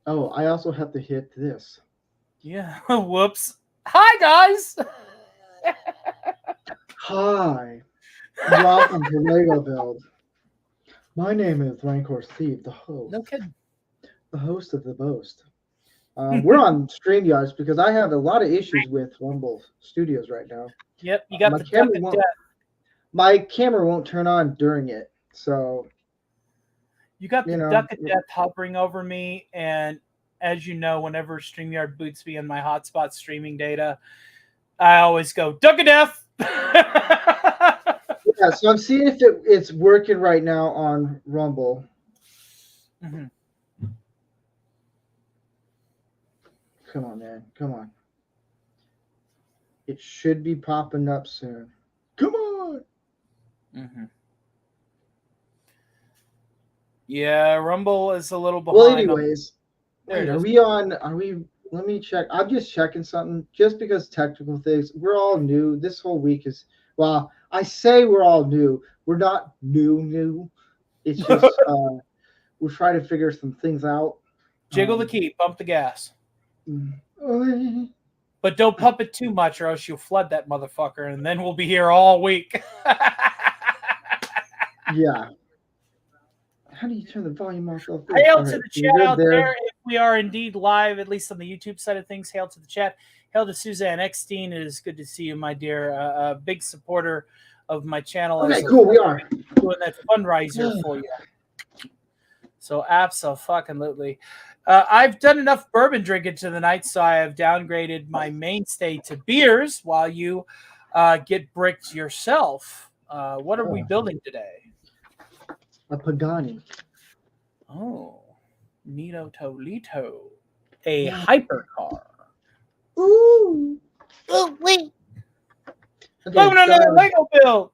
Oh, I also have to hit this. Yeah. Whoops. Hi, guys. Hi, welcome to Lego Build. My name is rancorsteve, No kidding. the host of the boast. We're on StreamYards because I have a lot of issues with Rumble Studios right now. Yep. You Uh, got my the duck camera of death. won't my camera won't turn on during it. So You got the you know, duck of death hovering over me, and as you know, whenever StreamYard boots me on my hotspot streaming data, I always go duck of death. yeah. So I'm seeing if it's working right now on Rumble. Mhm. Come on, man. Come on. It should be popping up soon. Come on. Mhm. Yeah, Rumble is a little Well, behind on. anyways, There wait, it is. are we, let me check. I'm just checking something just because technical things. We're all new. This whole week is, well, I say we're all new. We're not new. It's just, we're trying to figure some things out. Jiggle the Um, key, pump the gas. mm, But don't pump it too much or else you'll flood that motherfucker and then we'll be here all week. yeah. How do you turn the volume off? All Hail to right. the You're chat good out there. there. If we are indeed live, at least on the YouTube side of things, hail to the chat. Hail to Suzanne Eckstein. It is good to see you, my dear. A big supporter of my channel Okay, as of cool. We are. doing that fundraiser for you. So absolutely. I've done enough bourbon drinking to the night, so I have downgraded my mainstay to beers while you get bricked yourself. What are we Oh, building today? a Pagani. Oh, Nito Tolito, a hypercar. Ooh. Oh, wait. Okay, Welcome to another so Lego build.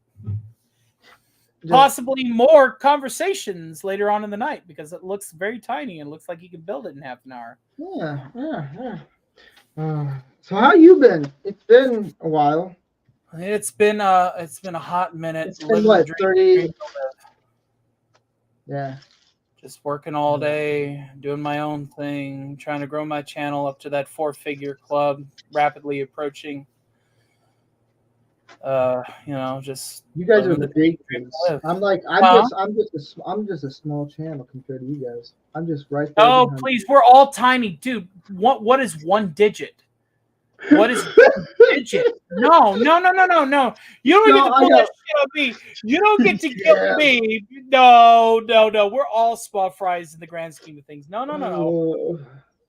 just, Possibly more conversations later on in the night because it looks very tiny and looks like you can build it in half an hour. yeah. So how you been? It's been a while. It's been a hot minute It's been living the what, dream. 30? Yeah. Just working all day, doing my own thing, trying to grow my channel up to that four-figure club, rapidly approaching. Just You guys are living the the big dream kids. to live. I'm like Huh? I'm just a small channel compared to you guys. I'm just right there Oh, behind please, we're all tiny, dude. What is one digit? you. What is one digit? No, no, no, no, no, no. You don't get No, to I pull that know. shit on me. You don't get to guilt Yeah. me. No, no, no. We're all small fries in the grand scheme of things. No, no, no, no. Oh,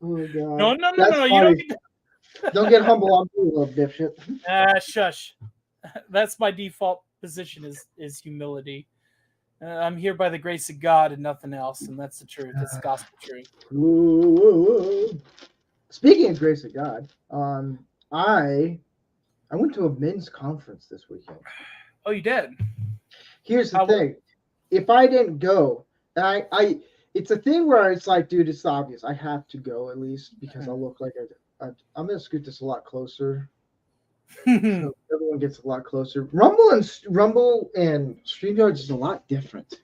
oh God. No, no, no, no, That's no. You don't funny. get to. Don't get humble on me, little dipshit. Shush. That's my default position is humility. I'm here by the grace of God and nothing else, and that's the truth. It's gospel truth. Whoa. Speaking of grace of God, I I went to a men's conference this weekend. Oh, you did? Here's the How was thing: if I didn't go, and it's a thing where it's like, dude, it's obvious. I have to go at least because I look like I'm gonna scoot this a lot closer, it? so everyone gets a lot closer. Rumble and StreamYards is a lot different.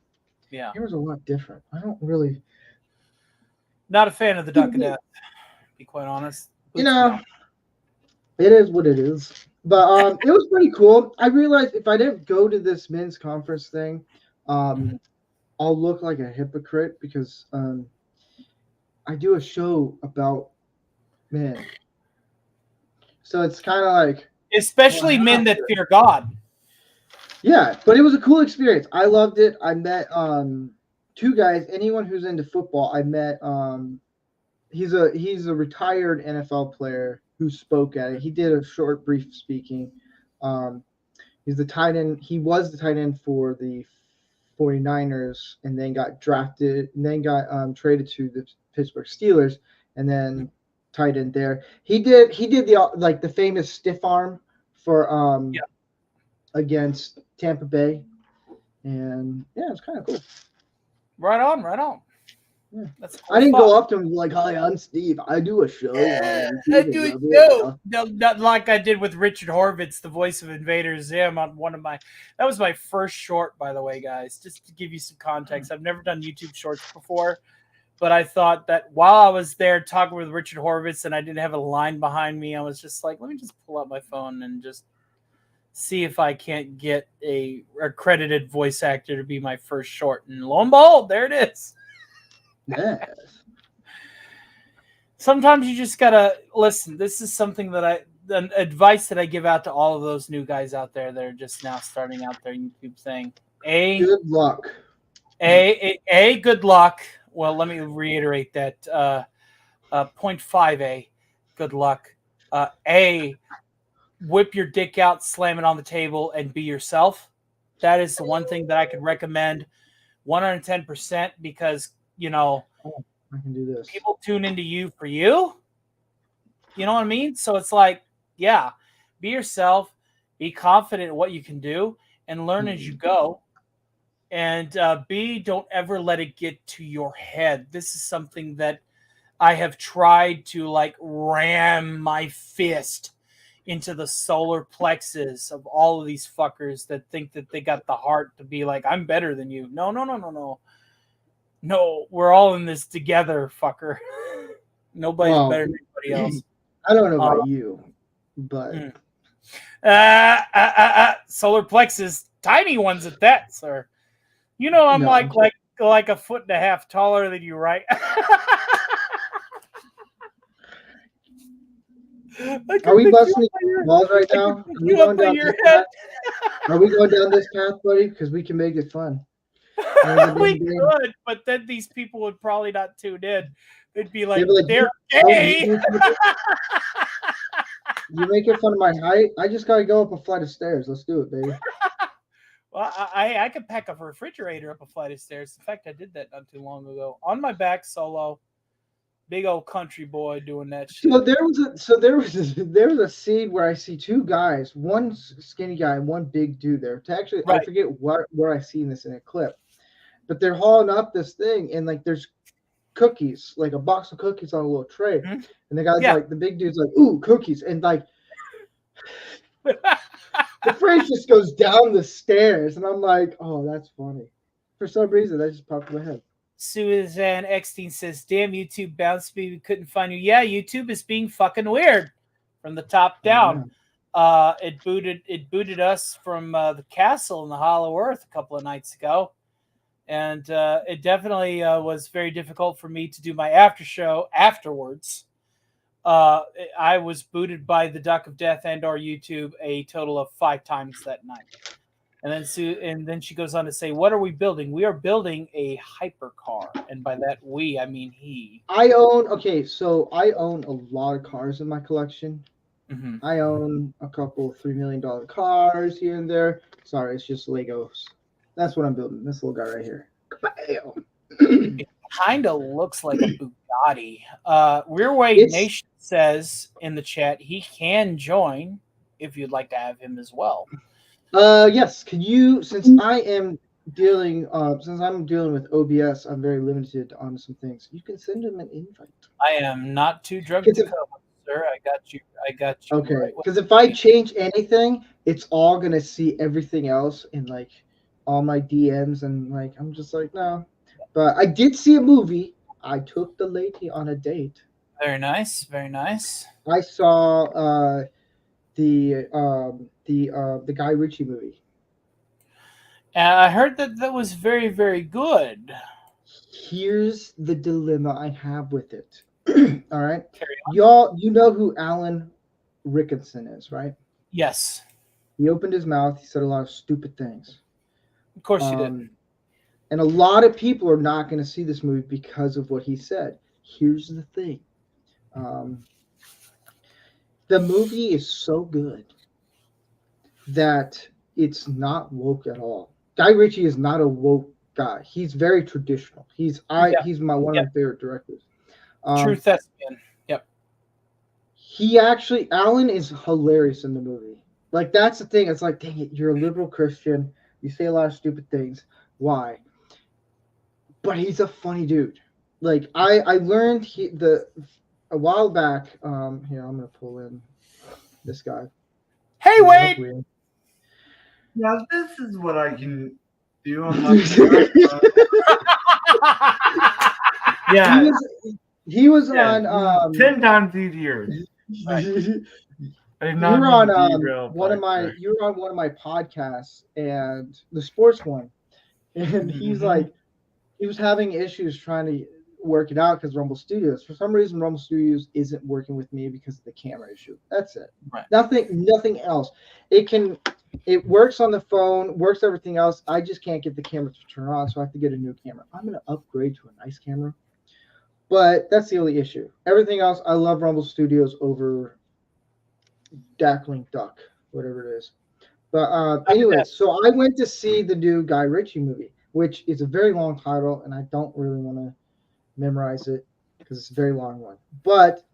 Yeah. Camera's a lot different. I don't really, Not a fan of the duck of you death, to be quite honest. Boots me know, off. it is what it is. But it was pretty cool. I realized if I didn't go to this men's conference thing, um, I'll look like a hypocrite because I do a show about men. So it's kind of like, well, I Especially men have that to. fear God. Yeah, but it was a cool experience. I loved it. I met two guys. Anyone who's into football, I met. He's a retired NFL player who spoke at it. He did a short, brief speaking. Um, he's the tight end. He was the tight end for the 49ers and then got drafted and then got traded to the Pittsburgh Steelers and then tight end there. He did the like the famous stiff arm for Yeah. against Tampa Bay, and yeah, it's kind of cool. Right on, right on. Yeah. That's a I cool didn't spot. go up to him and be like, "Hi, I'm Steve. I do a show on I YouTube and do it. love it." You No, know? no, not like I did with Richard Horvitz, the voice of Invader Zim, on one of my. That was my first short, by the way, guys. Just to give you some context, I've never done YouTube shorts before, But I thought that while I was there talking with Richard Horvitz and I didn't have a line behind me, I was just like, let me just pull out my phone and just see if I can't get a accredited voice actor to be my first short. And lo and behold, there it is. Yes. Sometimes you just gotta listen. This is something that the advice that I give out to all of those new guys out there that are just now starting out their YouTube thing. Good luck. Good luck. Well, let me reiterate that. 0.5 good luck. Whip your dick out, slam it on the table, and be yourself. That is the one thing that I could recommend 110% because, you know, I can do this. people tune into you for you. You know what I mean? So it's like, yeah, be yourself, be confident in what you can do, and learn as you go. And don't ever let it get to your head. This is something that I have tried to like ram my fist into the solar plexus of all of these fuckers that think that they got the heart to be like, I'm better than you. No. No, we're all in this together, fucker. Nobody's better than anybody else. I don't know about you, but solar plexus, tiny ones at that, sir. You know, I'm like a foot and a half taller than you, right? Are we busting balls right now? Are we going down this path, buddy? Because we can make it fun. We could, but then these people would probably not tune in. They'd be like, they're gay. You making fun of my height? I just gotta go up a flight of stairs. Let's do it, baby. Well, I could pack a refrigerator up a flight of stairs. In fact, I did that not too long ago. On my back, solo. Big old country boy doing that shit. So there was a scene where I see two guys, one skinny guy and one big dude there. Actually, right. I forget where I seen this in a clip, but they're hauling up this thing and like there's cookies, like a box of cookies on a little tray, and the guy's like, the big dude's like, "Ooh, cookies," and like the phrase just goes down the stairs, and I'm like, "Oh, that's funny." For some reason, that just popped in my head. Suzanne Eckstein says, damn, YouTube bounced me. We couldn't find you. Yeah, YouTube is being fucking weird from the top down. It booted us from the castle in the Hollow Earth a couple of nights ago. And it definitely was very difficult for me to do my after show afterwards. I was booted by the Duck of Death and or YouTube a total of 5 times that night. And then she goes on to say, what are we building? We are building a hypercar. And by that we, I mean he. I own a lot of cars in my collection. Mm-hmm. I own a couple $3 million cars here and there. Sorry, it's just Legos. That's what I'm building. This little guy right here. It kind of looks like a Bugatti. Rearway Nation says in the chat, he can join if you'd like to have him as well. Yes. Can you, since I'm dealing with OBS, I'm very limited on some things. You can send him an invite. I am not too drunk to come, sir. I got you. Okay. Because if I change anything, it's all gonna see everything else in like all my DMs, and like I'm just like, no. But I did see a movie. I took the lady on a date. Very nice. Very nice. I saw the Guy Ritchie movie. I heard that was very, very good. Here's the dilemma I have with it. All right, y'all, you know who Alan Rickinson is, right? Yes. He opened his mouth. He said a lot of stupid things. Of course he did. And a lot of people are not going to see this movie because of what he said. Here's the thing. The movie is so good that it's not woke at all. Guy Ritchie is not a woke guy. He's very traditional. He's one of my favorite directors. True thespian. Yep. Alan is hilarious in the movie. Like, that's the thing. It's like, dang it, you're a liberal Christian. You say a lot of stupid things. Why? But he's a funny dude. Like, I learned a while back. Here, I'm gonna pull in this guy. Hey, Wade. Now this is what I can do on my Yeah, he was yeah, on 10 times easier. Right. I did you not were mean on to derail, one of but, my you were on one of my podcasts and the sports one, and he's Mhm. like he was having issues trying to work it out because Rumble Studios, for some reason, Rumble Studios isn't working with me because of the camera issue. That's it. Right. Nothing else. It works on the phone, works everything else. I just can't get the camera to turn on, so I have to get a new camera. I'm gonna upgrade to a nice camera, but that's the only issue. Everything else, I love Rumble Studios over Dackling Duck, whatever it is. But anyway, so I went to see the new Guy Ritchie movie, which is a very long title, and I don't really want to memorize it because it's a very long one. But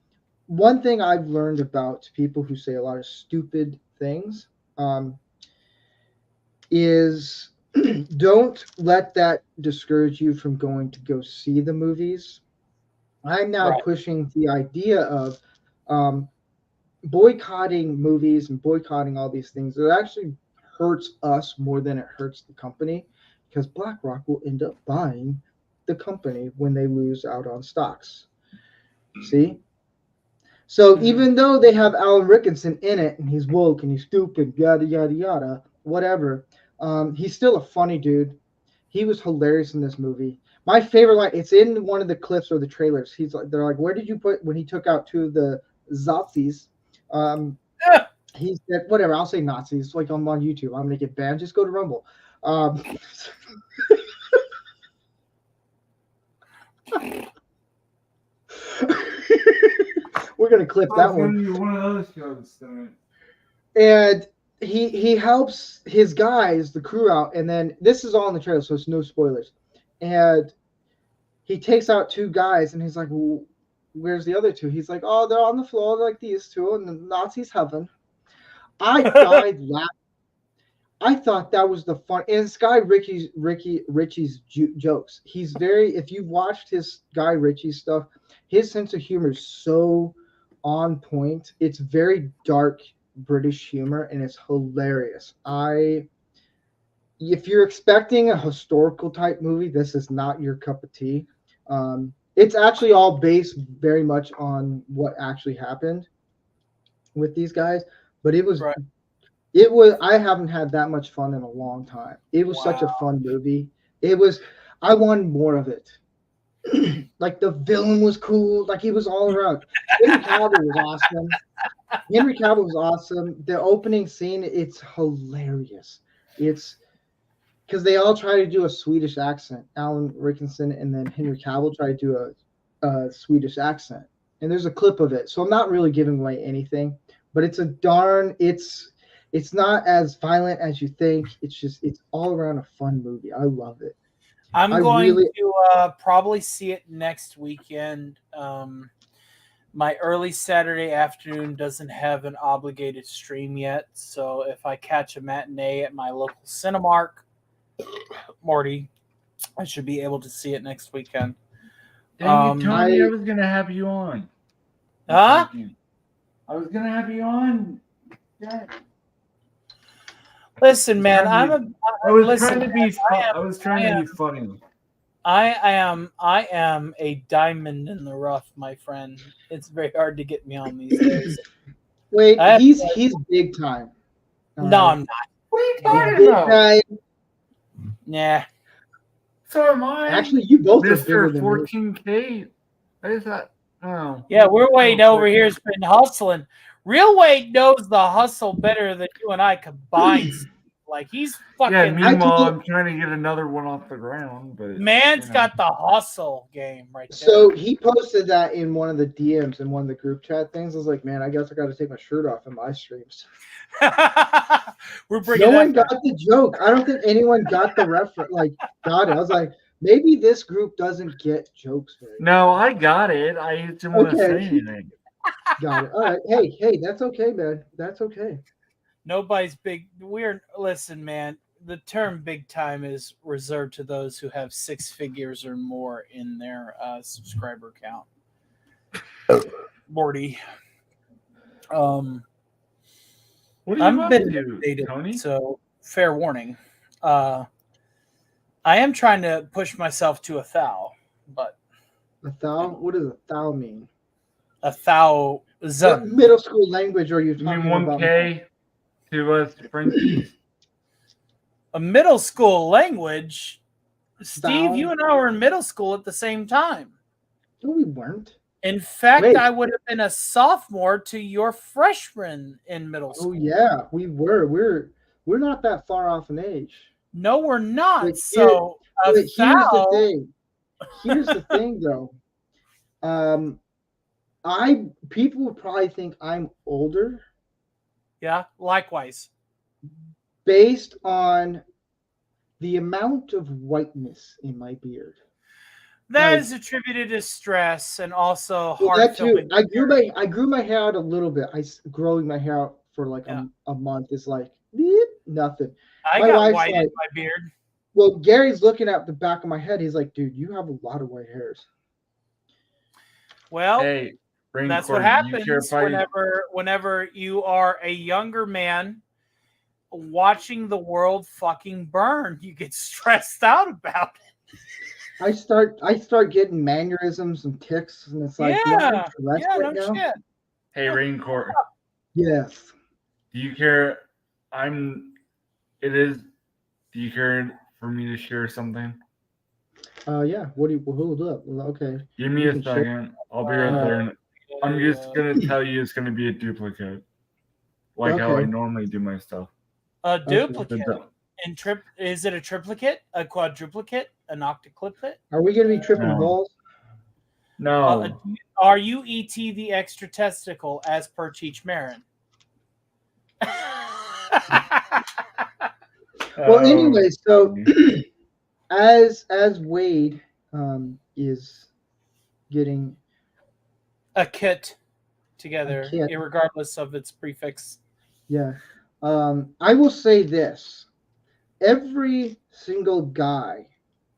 one thing I've learned about people who say a lot of stupid things is don't let that discourage you from going to go see the movies. I'm now Right. pushing the idea of boycotting movies and boycotting all these things. It actually hurts us more than it hurts the company because BlackRock will end up buying the company when they lose out on stocks. See? So even though they have Alan Rickinson in it and he's woke and he's stupid, yada yada yada, whatever, he's still a funny dude. He was hilarious in this movie. My favorite line, it's in one of the clips or the trailers. They're like, where did you put when he took out two of the Nazis? He said, whatever, I'll say Nazis. Like I'm on YouTube. I'm gonna get banned. Just go to Rumble. We're gonna clip that one. One of those shows, And he helps his guys, the crew out, and then this is all in the trailer, so it's no spoilers. And he takes out two guys, and he's like, well, "Where's the other two?" He's like, "Oh, they're on the floor, like these two, and the Nazis have them." I died laughing. I thought that was the fun. And it's Guy Ritchie's jokes. He's very. If you've watched his Guy Ritchie stuff, his sense of humor is so on point. It's very dark British humor, and it's hilarious. If you're expecting a historical type movie, this is not your cup of tea. It's actually all based very much on what actually happened with these guys, but it was Right. I haven't had that much fun in a long time. It was such a Wow. fun movie. I wanted more of it. Like the villain was cool. Like he was all around. Henry Cavill was awesome. The opening scene, it's hilarious. It's because they all try to do a Swedish accent. Alan Rickinson and then Henry Cavill try to do a Swedish accent. And there's a clip of it. So I'm not really giving away anything, but it's not as violent as you think. It's all around a fun movie. I love it. I'm going to probably see it next weekend. My early Saturday afternoon doesn't have an obligated stream yet, so if I catch a matinee at my local Cinemark, Morty, I should be able to see it next weekend. Dang it, Tony, I was going to have you on. Huh? I was going to have you on. Yeah. Listen, man, I was trying to be funny. I am a diamond in the rough, my friend. It's very hard to get me on these days. Wait, he's big time. No, I'm not. What are you talking about? Yeah. So am I. Actually, you both are bigger Mr. than 14K. I just thought, oh. Yeah, we're Wade over here has been hustling. Real Wade knows the hustle better than you and I combined. Like he's fucking. Yeah, meanwhile, I'm trying to get another one off the ground, but man's got the hustle game right there. So he posted that in one of the DMs in one of the group chat things. I was like, man, I guess I got to take my shirt off in my streams. We're bringing. No one got the joke. I don't think anyone got the reference. Like, got it. I was like, maybe this group doesn't get jokes very No, I got it. I didn't want to say anything. Got it. All right. Hey, that's okay, man. That's okay. Nobody's big. Listen, man. The term "big time" is reserved to those who have 6 figures or more in their subscriber count. Morty. What are I'm you a bit up to, intimidated, Tony? so fair warning. I am trying to push myself to 1,000, but A thou? What does a thou mean? A What thousand. middle school language are you You talking mean about? 1K to us Frenchies? A middle school language. Steve, Thou? you and I were in middle school at the same time. No, we weren't. In fact, Wait. I would have been a sophomore to your freshman in middle Oh school. yeah, we were. We're not that far off in age. No, we're not. But So a But here's the thou. thing. Here's the thing, though. People would probably think I'm older Yeah, likewise. based on the amount of whiteness in my beard. That Like- is attributed to stress and also Well, hard that too. filming. I grew my hair out a little bit. Growing my hair out for like Yeah. a month is like beep, nothing. I my got wife's white in like- my beard. Well, Gary's looking at the back of my head. He's like, dude, you have a lot of white hairs. Well, Hey, Rain that's Court, what do you care happens if I- whenever you are a younger man watching the world fucking burn. You get stressed out about it. I start getting mannerisms and tics, and it's like, Yeah, I'm stressed yeah, right no now. shit. Hey, Rain Court, Yes. do you care? Do you care for me to share something? Yeah. What do you hold up? Okay. Give me You a can share. second. I'll be right there. And I'm just going to tell you it's going to be a duplicate. Like how I Okay. normally do my stuff. A duplicate. The- Is it a triplicate, a quadruplicate, an octuplicate? Are we gonna be tripping No. balls? No. Are you ET the extra testicle as per Cheech Marin? Well, Oh, anyway, so as Wade is getting A kit together, A kit. irregardless of its prefix. I will say this: every single guy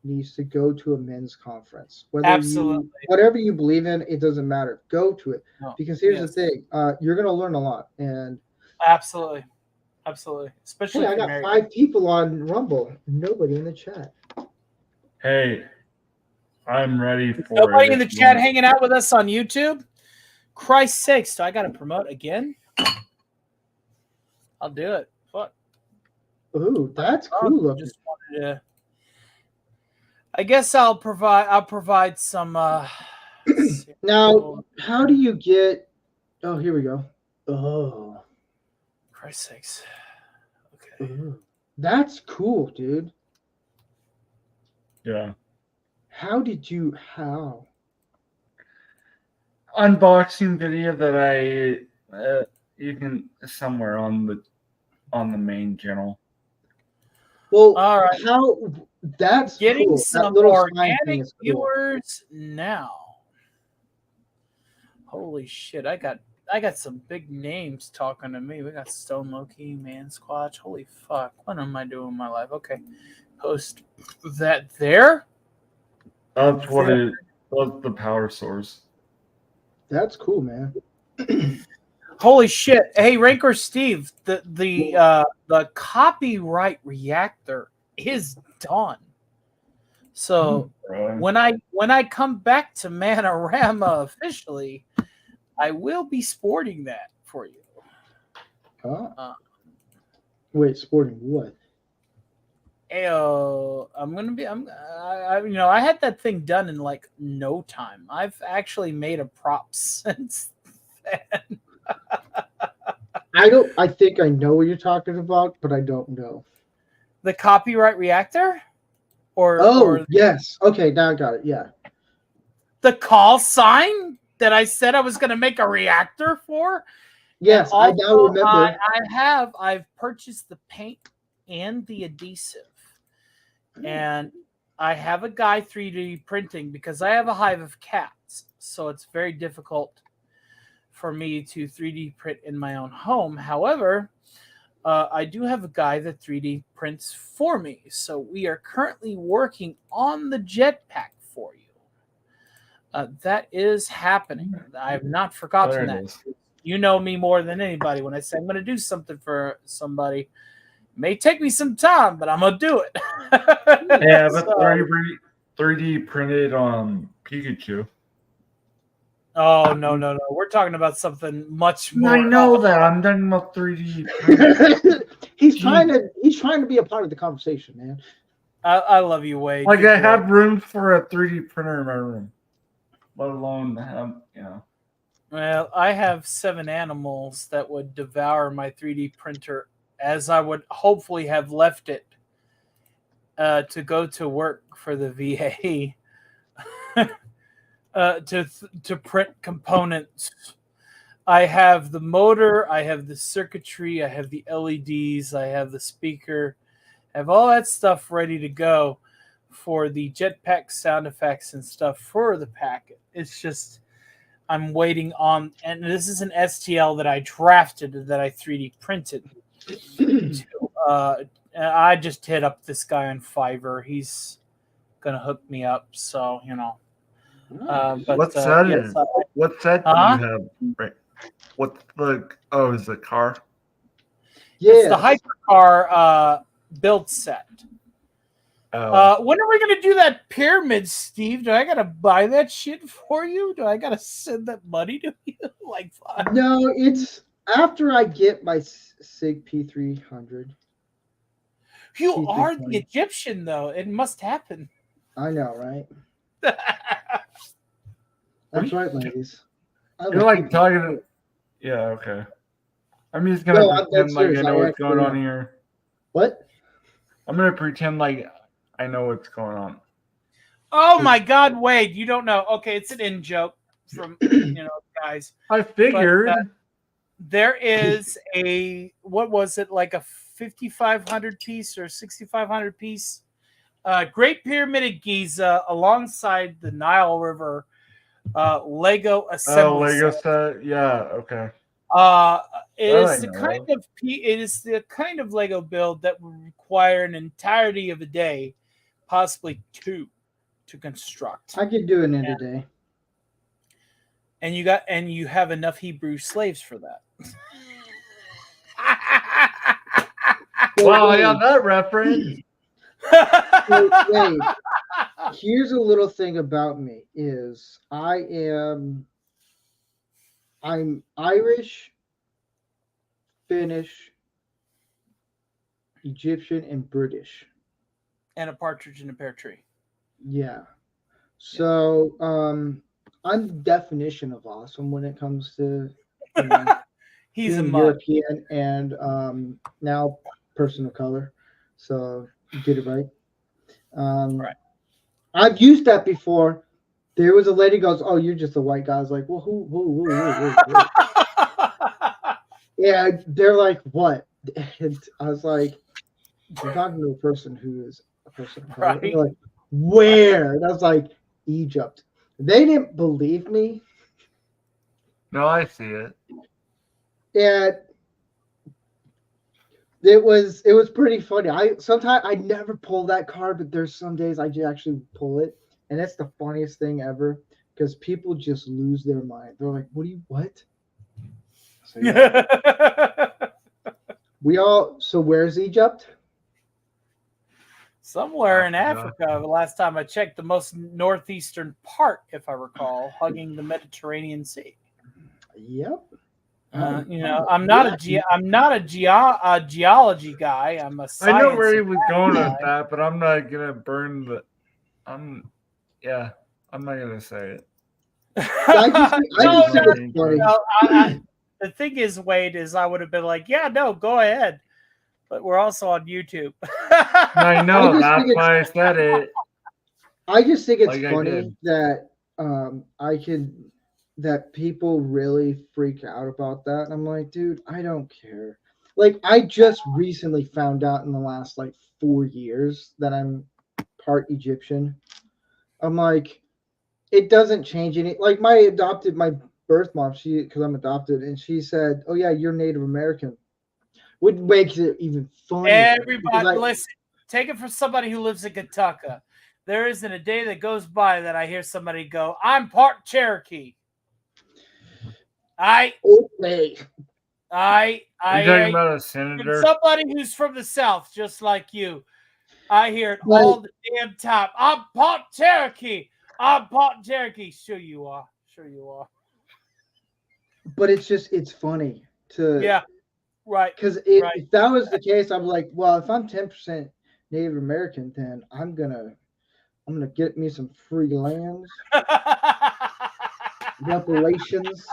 needs to go to a men's conference. Absolutely. Whatever you believe in, it doesn't matter. Go to it, No. because here's Yes. the thing: you're gonna learn a lot. And Absolutely. Especially hey, if I you're got married. 5 people on Rumble, nobody in the chat. Hey, I'm ready for Nobody it in the if you chat want. hanging out with us on YouTube. Christ's sakes, do I got to promote again? I'll do it. Fuck. Ooh, that's Oh, cool looking. just wanted to. I guess I'll provide some. Now, how do you get? Oh, here we go. Oh, Christ's sakes. Okay. ooh. That's cool, dude. Yeah. How did you? How? Unboxing video that you can somewhere on the main channel. Well, All right. how? That's Getting cool. That some little sign thing organic is cool. viewers now. Holy shit! I got some big names talking to me. We got Stone Loki, Man Squatch. Holy fuck! What am I doing in my life? Okay, post that there. That's the power source. That's cool, man. Holy shit! Hey, Rancor Steve, the copyright reactor is done. So Right. when I come back to Manorama officially, I will be sporting that for you. Huh? Wait, sporting what? I had that thing done in like no time. I've actually made a prop since then. I think I know what you're talking about, but I don't know. The copyright reactor, Oh, or yes. Okay, now I got it. Yeah. the call sign that I said I was going to make a reactor for. Yes, I now Also, remember. I've purchased the paint and the adhesive, and I have a guy 3D printing because I have a hive of cats, so it's very difficult for me to 3D print in my own home. However, I do have a guy that 3D prints for me, so we are currently working on the jetpack for you. That is happening. I have not forgotten There that. it is. You know me more than anybody. When I say I'm going to do something for somebody, it may take me some time, but I'm going to do it. Yeah, but So, 3D printed Pikachu. Oh no! We're talking about something much more. I know that. I'm talking about 3D printing. he's trying to be a part of the conversation, man. I love you, Wade. Like Good I boy. have room for a 3D printer in my room, let alone have. Well, I have 7 animals that would devour my 3D printer, as I would hopefully have left it to go to work for the VA to print components. I have the motor, I have the circuitry, I have the LEDs, I have the speaker, I have all that stuff ready to go for the jetpack sound effects and stuff for the packet. It's just I'm waiting on, and this is an STL that I drafted that I 3D printed. I just hit up this guy on Fiverr. He's gonna hook me up, so But, What set yes, is? What set do you have? Right. What's the? Oh, is the car? It's the Yeah. Hypercar build set. Oh, When are we gonna do that pyramid, Steve? Do I gotta buy that shit for you? Do I gotta send that money to you? Like, fuck. No, it's after I get my SIG P300. You are the P320. Egyptian, though. It must happen. I know, right? What That's do you- right, ladies. you're like talking to. Yeah. Okay. I'm just gonna No, I'm dead pretend like I serious. know I what's going actually on am. here. What? I'm gonna pretend like I know what's going on. Oh my God, Wade! You don't know. Okay, it's an in joke from guys. I figured. There is what was it, like a 5,500 piece or 6,500 piece Great Pyramid of Giza alongside the Nile River Lego assembly Lego set. set. Yeah. Okay. It That is I the know. kind of Lego build that would require an entirety of a day, possibly 2, to construct. I could do it in a day. And you have enough Hebrew slaves for that. Wow, I got that reference. Wait, here's a little thing about me is I'm Irish, Finnish, Egyptian, and British. And a partridge in a pear tree. Yeah. So I'm the definition of awesome when it comes to He's a being mug. European and now person of color. So you did it right. Right. I've used that before. There was a lady goes, "Oh, you're just a white guy." I was like, "Well, who?" Yeah, they're like, "What?" And I was like, "I'm talking to a person who is a person of color." Right. And they're like, "Where?" And I was like, "Egypt." They didn't believe me. No, I see it. And it was pretty funny. I never pull that card, but there's some days I actually pull it, and it's the funniest thing ever because people just lose their mind. They're like, what? So, yeah. So where's Egypt? Somewhere in Africa. The last time I checked, the most northeastern part, if I recall, hugging the Mediterranean Sea. Yep. I'm not a geology guy. I'm a science. I know where he was going guy. with that, but I'm not gonna burn the. I'm not gonna say it. The thing is, Wade, is I would have been like, yeah, no, go ahead. But we're also on YouTube. I know, that's why I said it. I just think it's Like funny that that people really freak out about that. And I'm like, dude, I don't care. Like, I just recently found out in the last 4 years that I'm part Egyptian. I'm like, it doesn't change any. Like, my birth mom, because I'm adopted, and she said, "Oh yeah, you're Native American," which makes it even funnier. Everybody, listen. Take it from somebody who lives in Kentucky. There isn't a day that goes by that I hear somebody go, "I'm part Cherokee." Okay. You're talking about a senator? Somebody who's from the South, just like you. I hear it all the damn time. I'm part Cherokee. I'm part Cherokee. Sure you are. but it's funny to Yeah, right. because Right. if that was the case, I'm like, well, if I'm 10% Native American, then I'm gonna get me some free lands, reparations.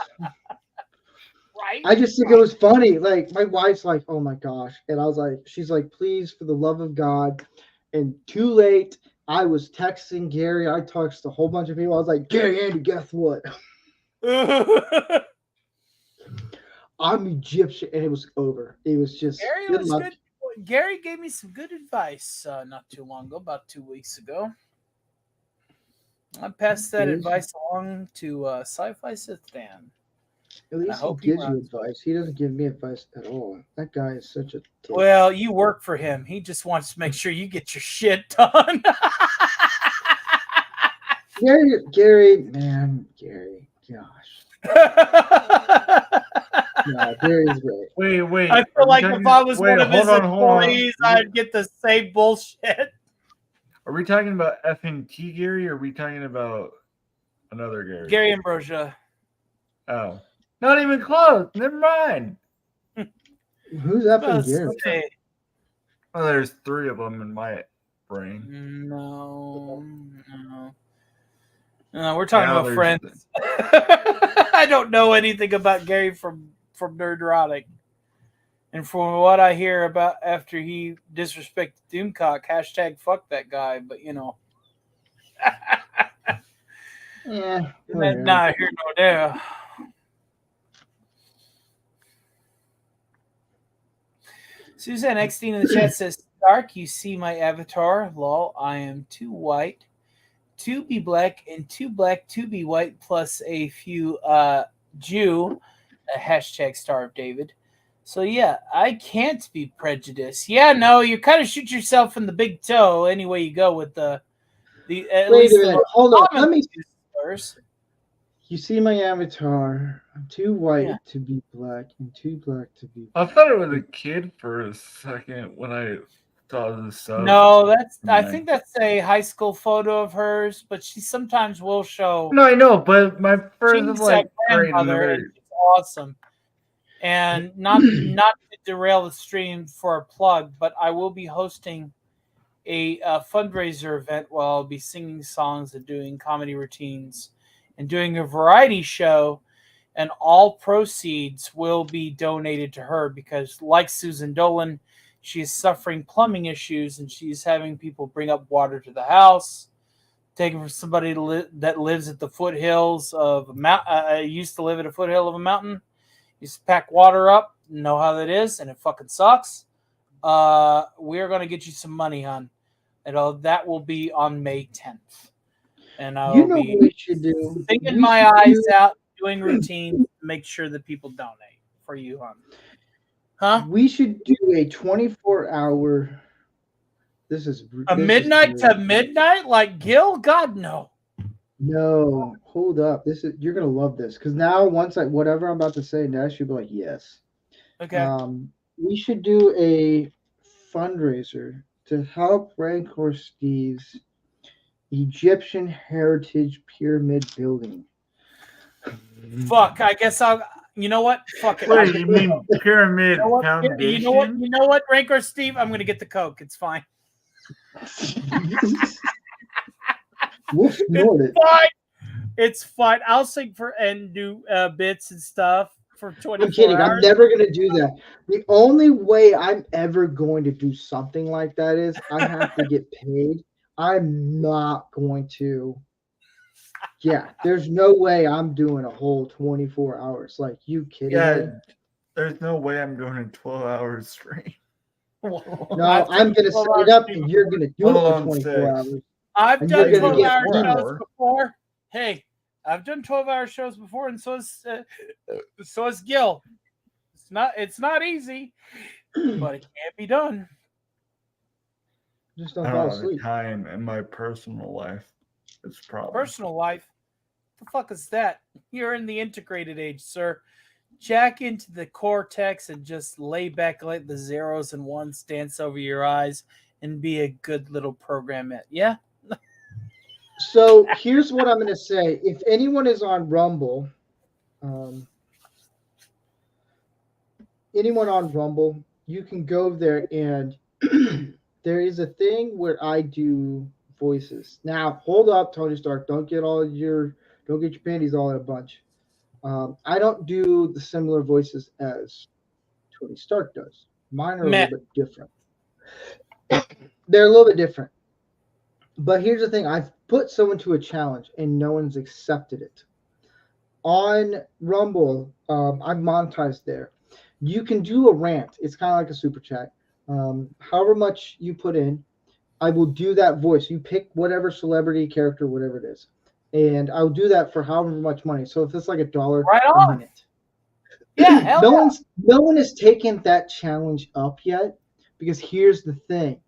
Right. I just think it was funny. Like my wife's like, "Oh my gosh," and I was like, "She's like, please, for the love of God." And too late, I was texting Gary. I texted a whole bunch of people. I was like, "Gary, Andy, guess what? I'm Egyptian," and it was over. It was just Gary good was luck. good. Gary gave me some good advice not too long ago, about 2 weeks ago. I passed that Yes. advice along to Sci-Fi Sith Dan. At least he hope he gives you runs. advice. He doesn't give me advice at all. That guy is such a dick. Well, you work for him. He just wants to make sure you get your shit done. Gary, man, Gary, gosh. No, Gary's great. Wait. I feel like if I was one of his hold on. employees, I'd get the same bullshit. Are we talking about FNT Gary, or are we talking about another Gary? Gary Ambrosia. Oh, not even close. Never mind. Who's up in Gary? Okay. Well, there's 3 of them in my brain. No, we're talking Now about there's- friends. I don't know anything about Gary from Nerdrotic. And from what I hear about after he disrespected Doomcock, hashtag fuck that guy, but Yeah. not here nor there. Suzanne Eckstein in the chat says, Stark, you see my avatar. Lol, I am too white to be black and too black to be white, plus a few Jew. Hashtag Star of David. So yeah, I can't be prejudiced. Yeah, no, you kind of shoot yourself in the big toe any way you go with the at Wait least a minute. Hold on. Let me. First. You see my avatar. I'm too white to be black and too black to be. I thought it was a kid for a second when I saw the sub. No, I think that's a high school photo of hers, but she sometimes will show. No, I know, but my first She's like grandmother, and it's awesome. And not to derail the stream for a plug, but I will be hosting a fundraiser event where I'll be singing songs and doing comedy routines and doing a variety show, and all proceeds will be donated to her because, like Susan Dolan, she's suffering plumbing issues and she's having people bring up water to the house. Taken from somebody that lives at the foothills of a mountain. Used to live at a foothill of a mountain. Used to pack water up. Know how that is, and it fucking sucks. We're gonna get you some money, hon. And that will be on May 10th. And I'll what we should do? singing my eyes out, doing routines to make sure that people donate for you, hon. Huh? We should do a 24-hour. Midnight to midnight, like Gil? God, no. No, hold up. You're gonna love this because now whatever I'm about to say next, you'll be like, yes. Okay. We should do a fundraiser to help Rancor Steve's Egyptian heritage pyramid building. Fuck. I guess I'll. You know what? Fuck it. Wait, you mean pyramid foundation? You know what, Rancor Steve? I'm gonna get the Coke. It's fine. We'll snort it. It's fine. I'll sing and do bits and stuff for 24 I'm kidding. hours. I'm never going to do that. The only way I'm ever going to do something like that is I have to get paid. I'm not going to. Yeah, there's no way I'm doing a whole 24 hours. Like, you kidding me? There's no way I'm doing a 12 hours straight. No, I'm going to set it up and you're going to do it for 24 hours. I've done 12-hour shows more. before. Hey, I've done 12-hour shows before, and so is Gil. It's not easy, but it can't be done. Just don't I fall don't have asleep. time in my personal life. It's a problem. Personal life. What the fuck is that? You're in the integrated age, sir. Jack into the cortex and just lay back, let the zeros and ones dance over your eyes, and be a good little programmette. Yeah. So here's what I'm going to say. If anyone is on Rumble, anyone on Rumble, you can go there and there is a thing where I do voices. Now, hold up, Tony Stark. Don't get your panties all in a bunch. I don't do the similar voices as Tony Stark does. Mine are a Meh. little bit different. They're a little bit different. But here's the thing: I've put someone to a challenge and no one's accepted it. On Rumble, I've monetized there. You can do a rant. It's kind of like a super chat. However much you put in, I will do that voice. You pick whatever celebrity, character, whatever it is, and I'll do that for however much money. So if it's like $1 Right a on. minute, Yeah, hell yeah. no one has taken that challenge up yet. Because here's the thing: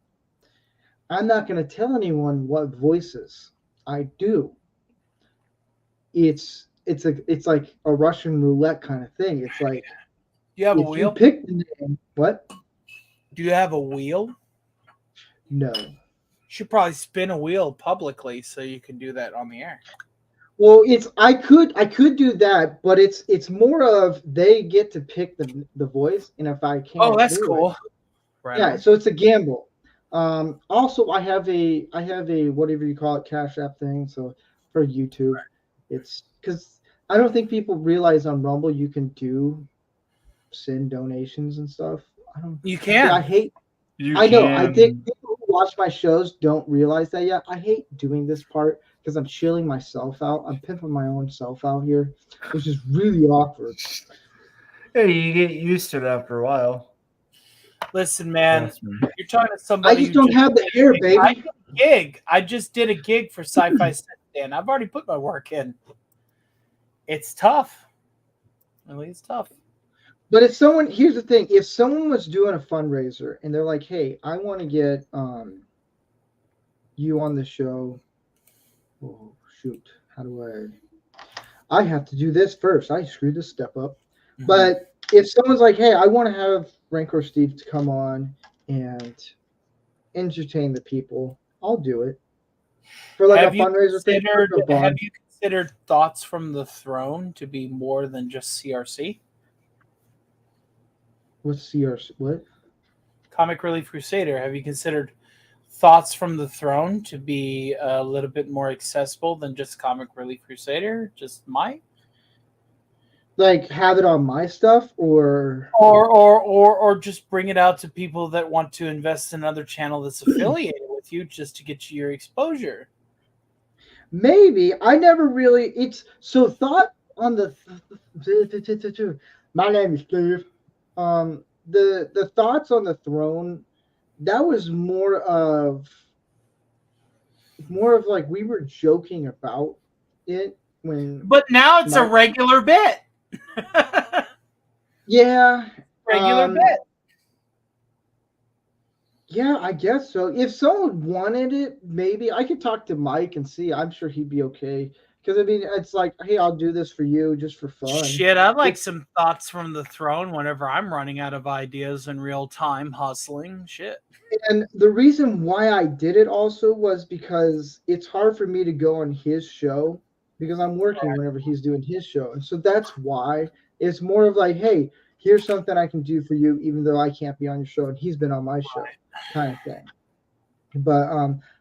I'm not going to tell anyone what voices I do. It's like a Russian roulette kind of thing. It's like Do you have a if you wheel? pick the name, what? Do you have a wheel? No. You should probably spin a wheel publicly so you can do that on the air. Well, I could do that, but it's more of they get to pick the voice, and if I can't, Oh, that's do cool. it, Right yeah. on. So it's a gamble. Also, I have a whatever you call it, cash app thing. So for YouTube, it's because I don't think people realize on Rumble you can send donations and stuff. I don't. You can. I hate. You I know. I can- think people who watch my shows don't realize that yet. I hate doing this part because I'm chilling myself out. I'm pimping my own self out here, which is really awkward. Hey, you get used to it after a while. Listen, man, Trust me. you're talking to I somebody just who don't have the hair, baby. I did a gig. I just did a gig for Sci-Fi Stand. I've already put my work in. It's tough. Really, it's tough. But if someone, here's the thing: if someone was doing a fundraiser and they're like, "Hey, I want to get you on the show," oh shoot, how do I have to do this first. I screwed this step up. Mm-hmm. But if someone's like, "Hey, I want to have Rancor Steve to come on and entertain the people," I'll do it for like have a fundraiser thing. Have you considered Thoughts from the Throne to be more than just CRC? What's CRC? What? Comic Relief Crusader. Have you considered Thoughts from the Throne to be a little bit more accessible than just Comic Relief Crusader? Just might? Like have it on my stuff or just bring it out to people that want to invest in another channel that's affiliated with you just to get you your exposure. maybe. I never really. It's so thought on the. My name is Steve. The Thoughts on the Throne. That was more of like we were joking about it when. But now it's a regular bit. Yeah. Regular bit. Yeah, I guess so. If someone wanted it, maybe I could talk to Mike and see. I'm sure he'd be okay. Because I mean, it's like, hey, I'll do this for you just for fun. Shit, I'd like some Thoughts from the Throne whenever I'm running out of ideas in real time, hustling. Shit. And the reason why I did it also was because it's hard for me to go on his show because I'm working whenever he's doing his show. And so that's why it's more of like, hey, here's something I can do for you, even though I can't be on your show and he's been on my show, kind of thing. But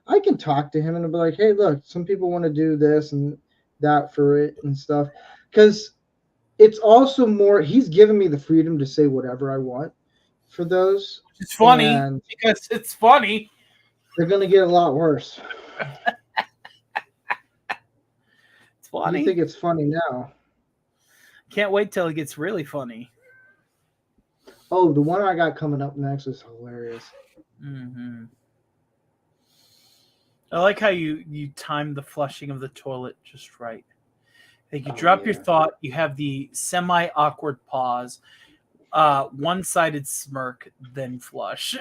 I can talk to him and be like, hey, look, some people want to do this and that for it and stuff. Because it's also more, he's given me the freedom to say whatever I want for those. It's funny because it's funny. They're going to get a lot worse. It's funny. You think it's funny now? Can't wait till it gets really funny. Oh, the one I got coming up next is hilarious. Mm-hmm. I like how you timed the flushing of the toilet just right. Like you drop your thought, you have the semi-awkward pause, one-sided smirk, then flush.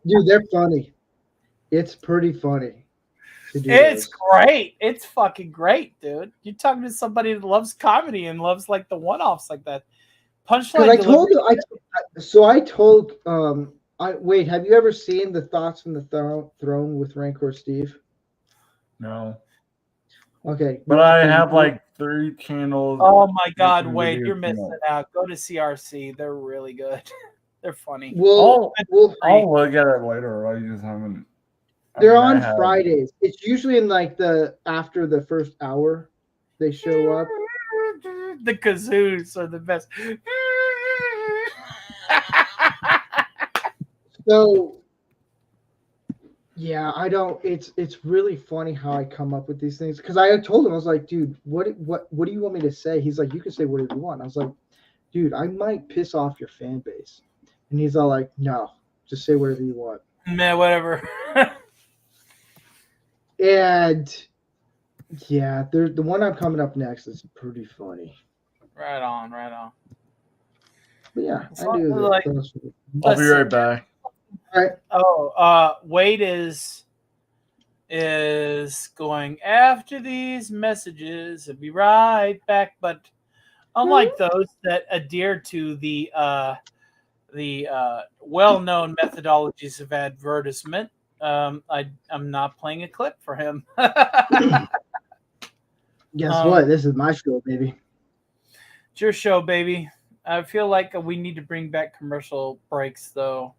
Dude, they're funny. It's pretty funny. It's great. It's fucking great, dude. You're talking to somebody that loves comedy and loves like the one-offs like that. Punchline. I told you. I told. Wait. Have you ever seen the Thoughts from the Throne with Rancor Steve? No. Okay. But I have like 3 channels. Oh my God, making Wade, video you're missing channels. out. Go to CRC. They're really good. They're funny. We'll I'll look at it later. I just haven't. they're I on have- Fridays. It's usually in like after the first hour they show up. The kazoos are the best. So yeah, I don't. It's really funny how I come up with these things because I had told him I was like, dude, what do you want me to say? He's like, you can say whatever you want. I was like, dude, I might piss off your fan base, and he's all like, no, just say whatever you want. Man, whatever. And yeah, the one I'm coming up next is pretty funny. Right on, right on. But yeah, So, I do. like- I'll be right back. All right. Oh, Wade is going after these messages. I'll be right back. But unlike those that adhere to the well-known methodologies of advertisement, I'm not playing a clip for him. Guess what? This is my show, baby. It's your show, baby. I feel like we need to bring back commercial breaks, though,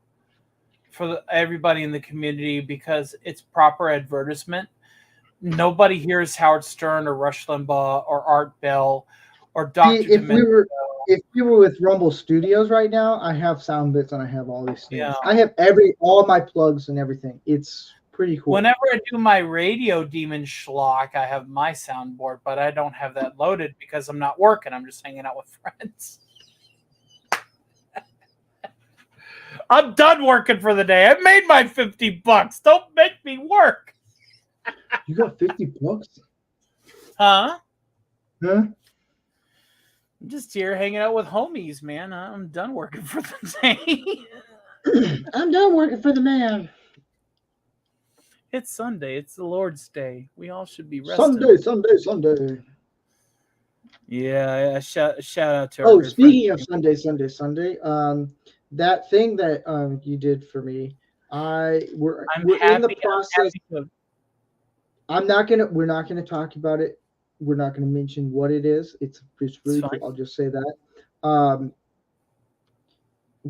for everybody in the community because it's proper advertisement. Nobody hears Howard Stern or Rush Limbaugh or Art Bell or Dr. See, if we were with Rumble Studios right now, I have sound bits and I have all these things. Yeah. I have all my plugs and everything. It's pretty cool. Whenever I do my Radio Demon schlock, I have my soundboard, but I don't have that loaded because I'm not working. I'm just hanging out with friends. I'm done working for the day. I made my $50. Don't make me work. You got $50? Huh? Huh? I'm just here hanging out with homies, man. I'm done working for the day. I'm done working for the man. It's Sunday. It's the Lord's Day. We all should be resting. Sunday. Yeah, shout out to. Oh, speaking of Sunday. That thing that you did for me, we're in the process. We're not gonna talk about it. We're not gonna mention what it is. It's really cool. I'll just say that.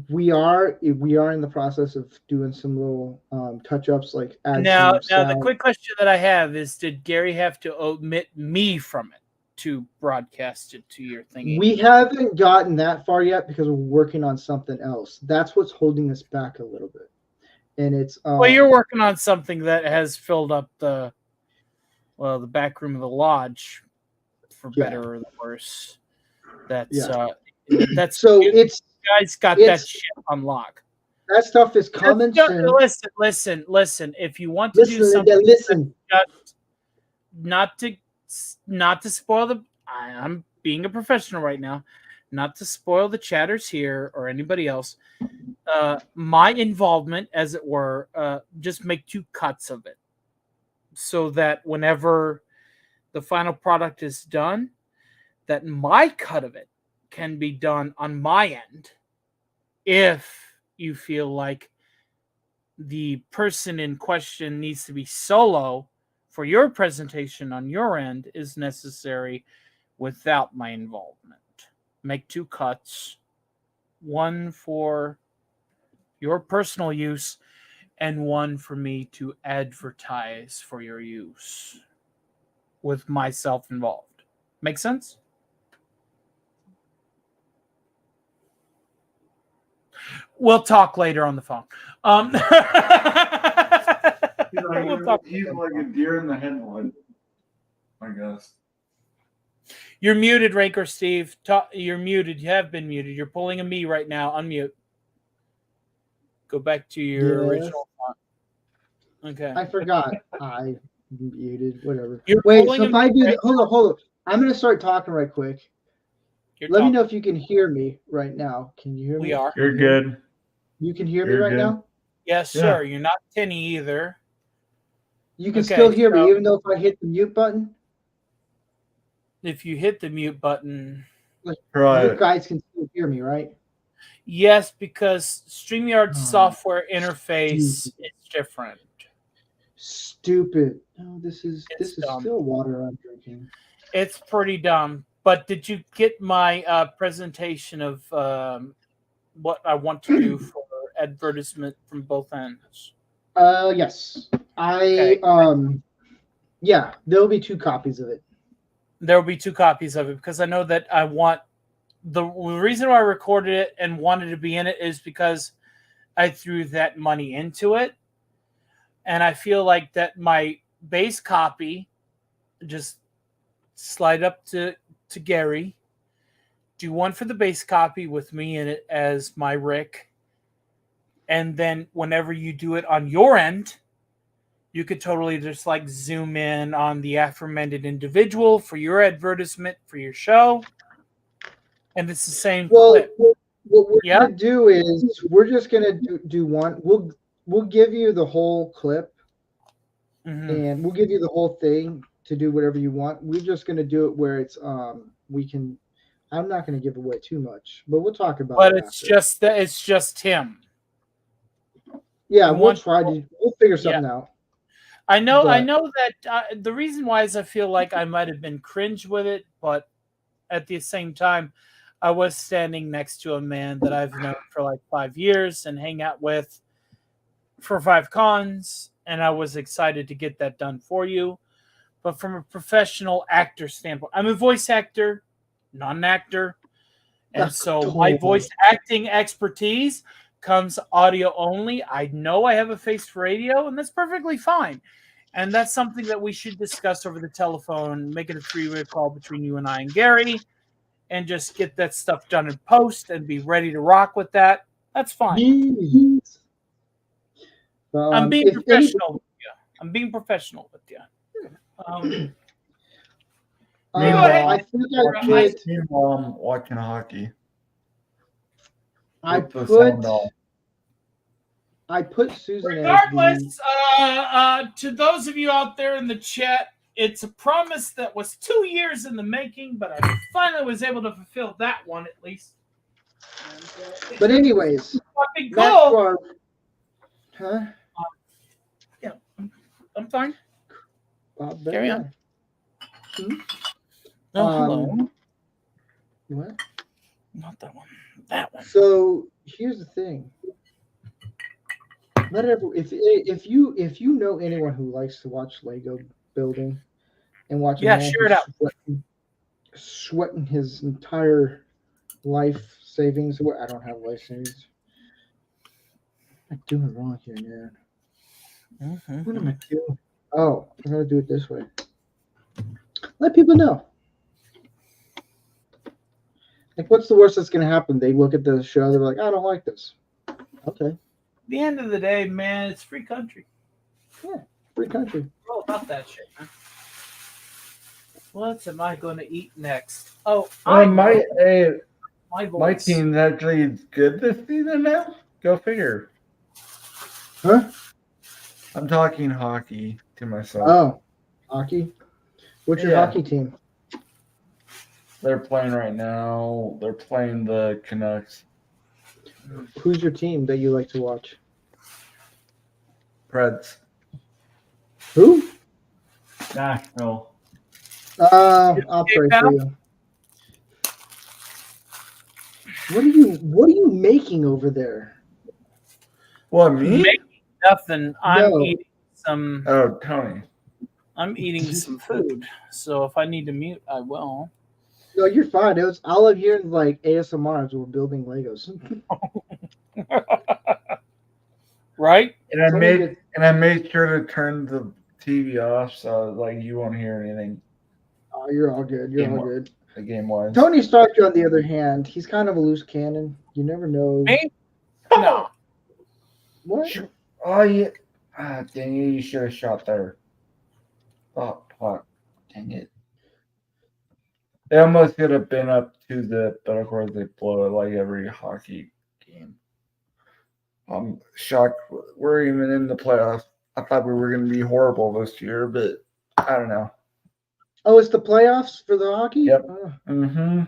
We are in the process of doing some little touch-ups, like now the quick question that I have is: did Gary have to omit me from it to broadcast it to your thingy? We haven't gotten that far yet because we're working on something else. That's what's holding us back a little bit. And it's well, you're working on something that has filled up the back room of the lodge, for better or the worse. That's so it's you guys got that shit on lock. That stuff is coming soon. Listen. If you want to do something, just not to spoil the. I'm being a professional right now, not to spoil the chatters here or anybody else. My involvement, as it were, just make 2 cuts of it, so that whenever the final product is done, that my cut of it can be done on my end. If you feel like the person in question needs to be solo for your presentation on your end is necessary without my involvement. Make 2 cuts, one for your personal use and one for me to advertise for your use with myself involved. Make sense? We'll talk later on the phone. He's like a deer in the headlight, I guess. You're muted, Ranker Steve. You're muted. You have been muted. You're pulling a me right now. Unmute. Go back to your original font. Okay. I forgot. I muted. Whatever. Wait. So if I do that, hold on. I'm gonna start talking right quick. Let me know if you can hear me right now. Can you hear me? We are. You're good. You can hear me right now? Yes, sir. You're not tinny either. You can still hear me, even though if I hit the mute button? If you hit the mute button. You guys can still hear me, right? Yes, because StreamYard's software interface is different. Stupid. No, this is still water I'm drinking. It's pretty dumb. But did you get my presentation of what I want to do for advertisement from both ends? Yes. Okay. Yeah, there'll be 2 copies of it. There will be 2 copies of it because I know that I want the reason why I recorded it and wanted to be in it is because I threw that money into it. And I feel like that my base copy, just slide up to Gary, do one for the base copy with me in it as my Rick. And then whenever you do it on your end, you could totally just like zoom in on the aforementioned individual for your advertisement for your show. And it's the same clip. What we're gonna do is we're just gonna do one. We'll give you the whole clip, and we'll give you the whole thing to do whatever you want. We're just gonna do it where it's we can. I'm not gonna give away too much, but we'll talk about. But it it's just him. Yeah, we'll figure something out. I know that the reason why is I feel like I might have been cringe with it, but at the same time, I was standing next to a man that I've known for like 5 years and hang out with for 5 cons, and I was excited to get that done for you. But from a professional actor standpoint, I'm a voice actor, not an actor. And so my voice acting expertise comes audio only. I know I have a face for radio, and that's perfectly fine. And that's something that we should discuss over the telephone, make it a 3-way call between you and I and Gary, and just get that stuff done in post and be ready to rock with that. That's fine. I'm being professional with you. I'm being professional with you. I think I put. Watching hockey. I put Susan. Regardless, to those of you out there in the chat, it's a promise that was 2 years in the making, but I finally was able to fulfill that one at least. But anyways, fucking cool. Huh? Yeah, I'm fine. Carry on. Hello. What? Not that one. That one. So here's the thing. If you know anyone who likes to watch Lego building and watch share it out. Sweating his entire life savings. I don't have life savings. What am I doing wrong here, man? What am I doing? Oh, I'm gonna do it this way. Let people know. Like, what's the worst that's gonna happen? They look at the show, they're like, I don't like this. Okay. At the end of the day, man, it's free country. Yeah, free country. We're all about that shit, man. What am I going to eat next? Oh, my voice. team's actually good this season now. Go figure. Huh? I'm talking hockey to myself. Oh, hockey? What's your hockey team? They're playing right now. They're playing the Canucks. Who's your team that you like to watch? Preds. Who? Nashville. I'll pray for you. What are you making over there? What, me? Making nothing. I'm eating some. Oh, Tony. I'm eating some food. So if I need to mute, I will. No, you're fine. It was all I'm hearing like ASMR as we're building Legos. Right? And I made sure to turn the TV off so like you won't hear anything. Oh, you're all good. You're all good. The game was. Tony Stark, on the other hand, he's kind of a loose cannon. You never know. Me? No. What? Oh yeah. Dang it! You should have shot there. Oh fuck! Dang it! They almost could have been up to but of course they blow it like every hockey game. I'm shocked we're even in the playoffs. I thought we were going to be horrible this year, but I don't know. Oh, it's the playoffs for the hockey? Yep. Oh.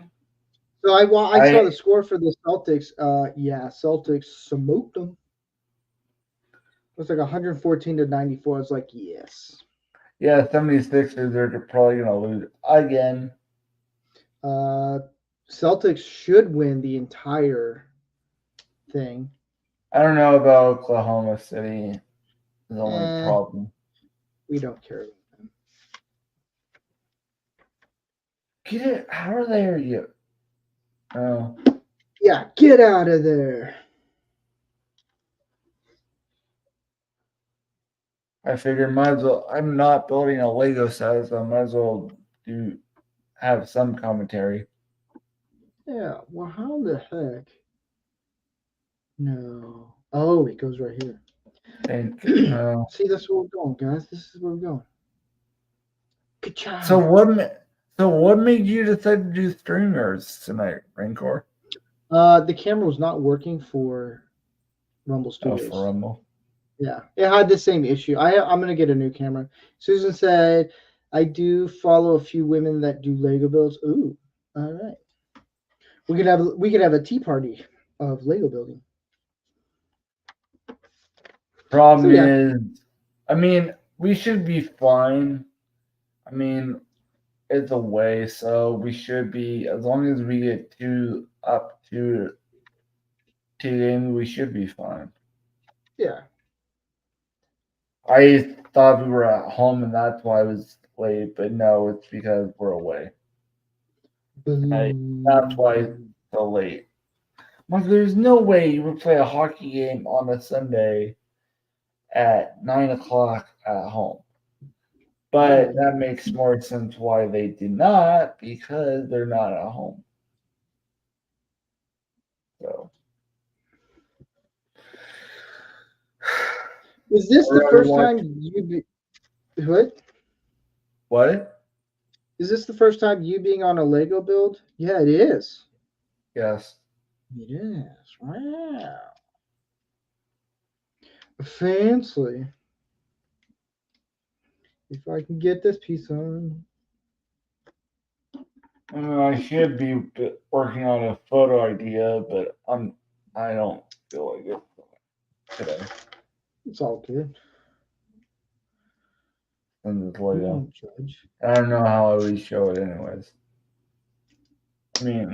So I saw the score for the Celtics. Celtics smoked them. It was like 114-94. It's like, yes. Yeah, 76ers are probably going to lose again. Celtics should win the entire thing. I don't know about Oklahoma City. Is the only Eh. problem. We don't care about them. Get it? How are they? Are you? Oh, Yeah, get out of there. I figured might as well. I'm not building a Lego set, so I might as well have some commentary. Yeah, well, how the heck? No. Oh, it goes right here. And See, that's where we're going, guys. This is where we're going. Good job. so what made you decide to do streamers tonight, Rancor? The camera was not working for Rumble Oh, Studios. for Rumble. Yeah, it had the same issue. I'm gonna get a new camera. Susan said, "I do follow a few women that do Lego builds." Ooh, all right. We could have a tea party of Lego building. Problem So, yeah. is, I mean, we should be fine. I mean, it's away, so we should be, as long as we get up to 2 games, we should be fine. Yeah. I thought we were at home, and that's why I was late, but no, it's because we're away. That's why it's so late. Like, there's no way you would play a hockey game on a Sunday at 9 o'clock at home. But that makes more sense why they did not, because they're not at home. So. Is this the first time what? What? Is this the first time you being on a Lego build? Yeah, it is. Yes. It is. Wow. Fancy. If I can get this piece on. I should be working on a photo idea, but I don't feel like it today. It's all good. And We won't judge. I don't know how I would show it anyways. I mean,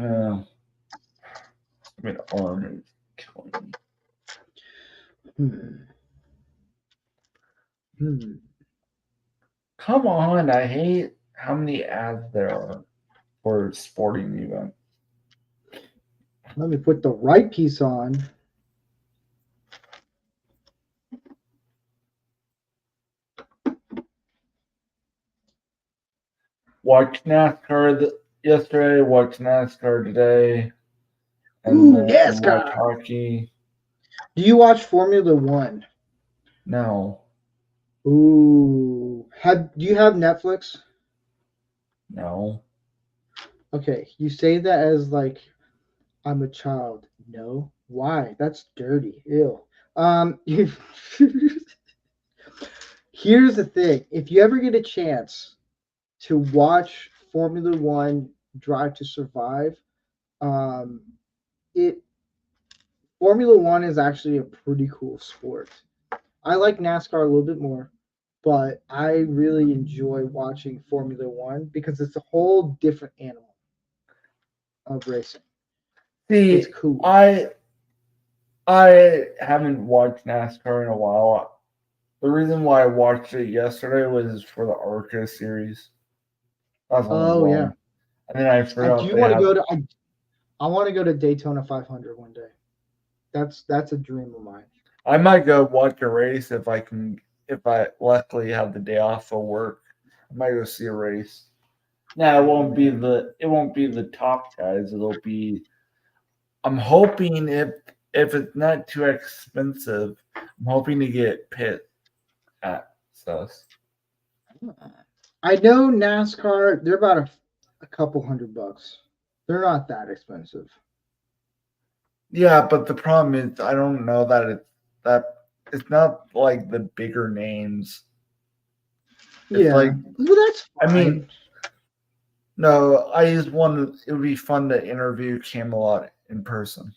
arm is killing me. Come on, I hate how many ads there are for sporting events. Let me put the right piece on. Watched NASCAR yesterday, watched NASCAR today, and then NASCAR. watched hockey. Do you watch Formula One? No. Ooh. Do you have Netflix? No. Okay, you say that as like I'm a child. No. Why? That's dirty. Ew. Here's the thing. If you ever get a chance to watch Formula One Drive to Survive, Formula One is actually a pretty cool sport. I like NASCAR a little bit more, but I really enjoy watching Formula One because it's a whole different animal of racing. See, it's cool. I haven't watched NASCAR in a while. The reason why I watched it yesterday was for the ARCA series. Oh yeah. And then I forgot. I do want to go to. I want to go to Daytona 500 one day. That's a dream of mine. I might go watch a race if I luckily have the day off of work. I might go see a race. Now it won't be the top guys. It'll be. I'm hoping if it's not too expensive, I'm hoping to get pit access. I know NASCAR. They're about a couple $100. They're not that expensive. Yeah, but the problem is I don't know that it's not like the bigger names. It's well, that's fine. I mean, no, I just wanted. It would be fun to interview Camelot in person.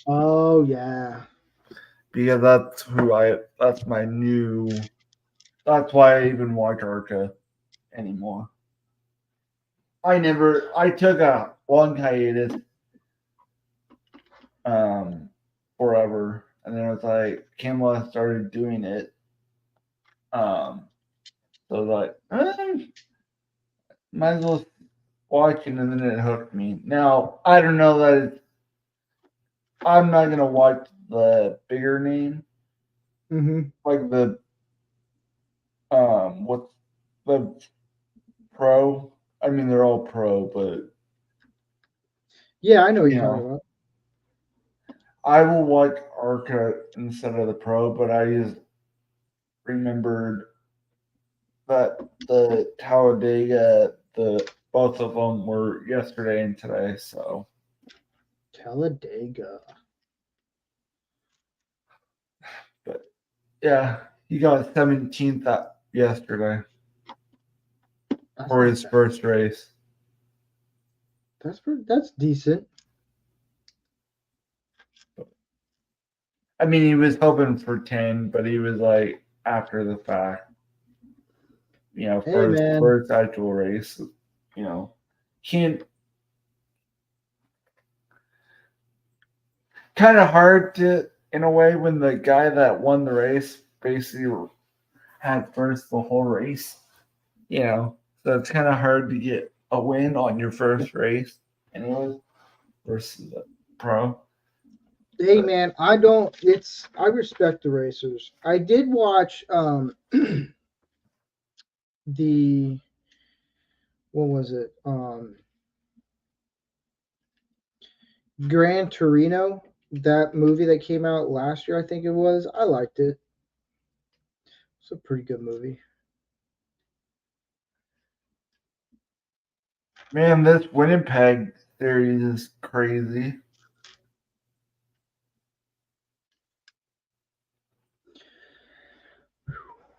Oh yeah, because that's my new That's why I even watch Arca anymore. I took a long hiatus forever, and then it's like Kimla started doing it. So I was like, might as well watch it, and then it hooked me. Now I don't know that I'm not gonna watch the bigger name, like the what's the pro. I mean, they're all pro, but Yeah, I know what you you're talking know, about. I will watch Arca instead of the pro. But I just remembered that the Talladega, both of them were yesterday and today. So Talladega. but yeah, he got 17th yesterday That's for not his bad. first race. That's decent. I mean, he was hoping for 10, but he was like after the fact, Hey, for his man. first actual race, can't kind of hard to in a way when the guy that won the race basically had first the whole race, so it's kind of hard to get a win on your first race, anyways, versus a pro. Hey, man, I respect the racers. I did watch the what was it? Gran Torino, that movie that came out last year, I think it was. I liked it. It's a pretty good movie. Man, this Winnipeg series is crazy.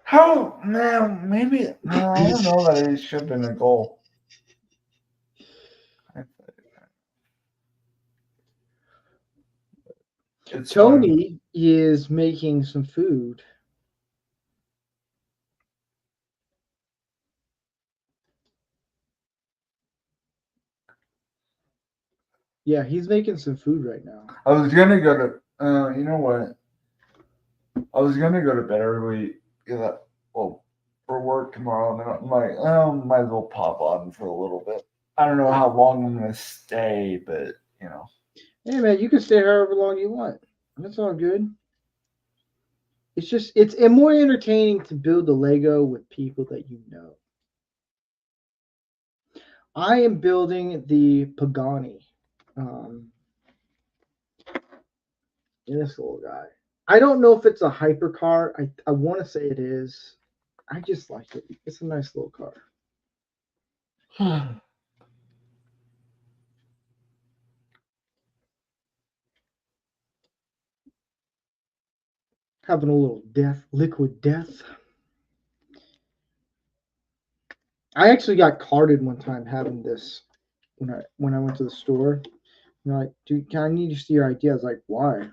How, man, maybe, no, I don't know that it should have been a goal. It's Tony is making some food. Yeah, he's making some food right now. I was gonna go to, you know what? I was gonna go to bed early, for work tomorrow, and then I'm like, might as well pop on for a little bit. I don't know how long I'm gonna stay, but Hey, man, you can stay however long you want. That's all good. It's more entertaining to build the Lego with people that you know. I am building the Pagani. This little guy. I don't know if it's a hypercar. I want to say it is. I just like it. It's a nice little car. Having a little liquid death. I actually got carded one time having this when I went to the store. They're like, dude, I need to see your ID. I was like, why?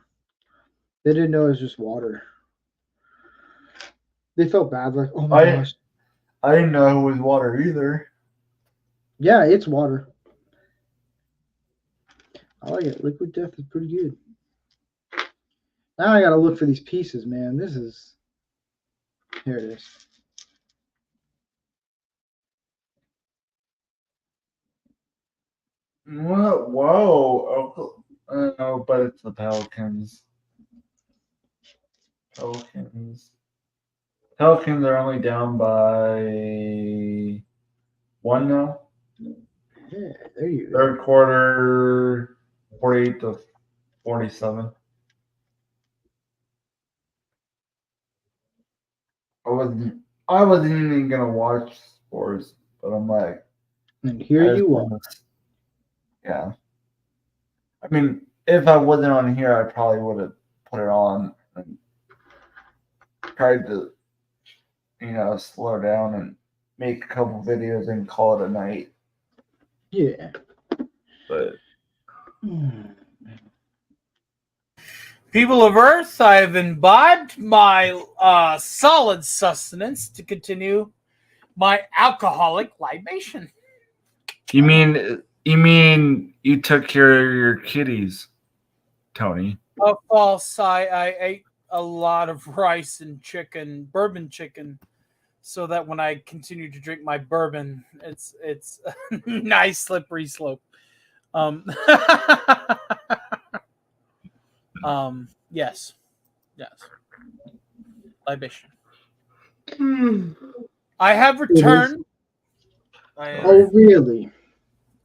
They didn't know it was just water. They felt bad, like, oh my gosh. I didn't know it was water either. Yeah, it's water. I like it. Liquid death is pretty good. Now I gotta look for these pieces, man. Here it is. What? Whoa! Oh, no, but it's the Pelicans. Pelicans are only down by 1 now. Yeah, there you go. Third quarter, 48-47. I wasn't even gonna watch sports, but I'm like, And here you are. Yeah. I mean, if I wasn't on here, I probably would have put it on and tried to, slow down and make a couple videos and call it a night. Yeah. But People of Earth, I have imbibed my solid sustenance to continue my alcoholic libation. You mean you took care of your kitties, Tony? False. I ate a lot of rice and chicken, bourbon chicken, so that when I continue to drink my bourbon, it's a nice slippery slope. Yes. Libation. I have returned. I have Oh, really?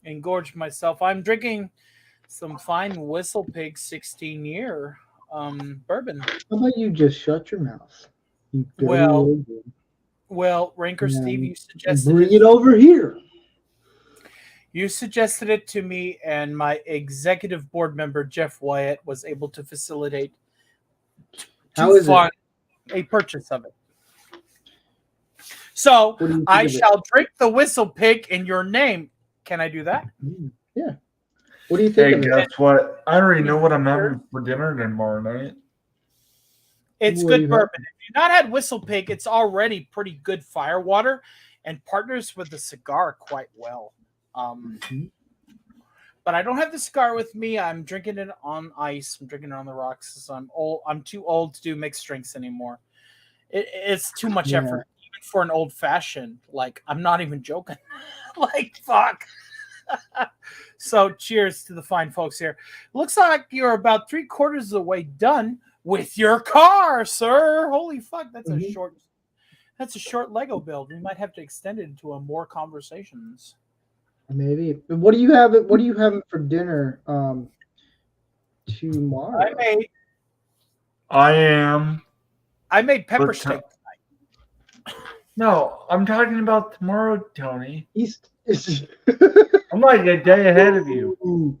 engorged myself. I'm drinking some fine Whistle Pig 16-year bourbon. How about you just shut your mouth? You dirty Well, little girl. Well, Ranker Yeah, Steve, you suggested bring it over here. You suggested it to me, and my executive board member Jeff Wyatt was able to facilitate How is it? a purchase of it. So What do you think I of it? shall drink the Whistle Pig in your name. Can I do that? Yeah. What do you think Hey, of it? guess what? I already know what I'm having for dinner tomorrow night. It's What do good you bourbon. If you've not had Whistle Pig, it's already pretty good firewater and partners with the cigar quite well. But I don't have the cigar with me. I'm drinking it on ice. I'm drinking it on the rocks. So I'm old. I'm too old to do mixed drinks anymore. It's too much Yeah. effort, even for an old fashioned. Like, I'm not even joking. Like, fuck. So cheers to the fine folks here. Looks like you're about 3/4 of the way done with your car, sir. Holy fuck, that's a short Lego build. We might have to extend it into a more conversations. Maybe. But what do you have? What are you having for dinner tomorrow? I made pepper But- steak. No, I'm talking about tomorrow, Tony. He's I'm like a day ahead of you. Ooh.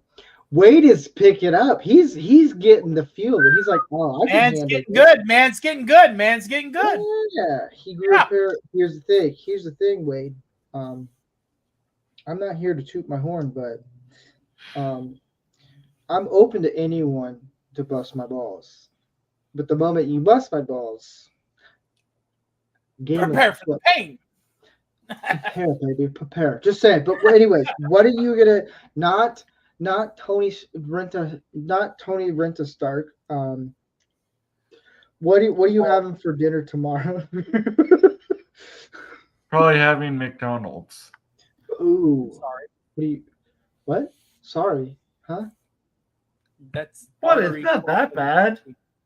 Wade is picking up. He's getting the feel that he's like, oh, I can Man's handle getting this. good. Man's getting good. Man's getting good. Yeah, he grew up here. Here's the thing, Wade. I'm not here to toot my horn, but I'm open to anyone to bust my balls. But the moment you bust my balls, Prepare for the pain. Prepare, baby, prepare. Just saying. But anyways, what are you gonna not Tony Renta Stark? What are you having for dinner tomorrow? Probably having McDonald's. Ooh, Sorry. What? Sorry, huh? That's What? It's not that bad.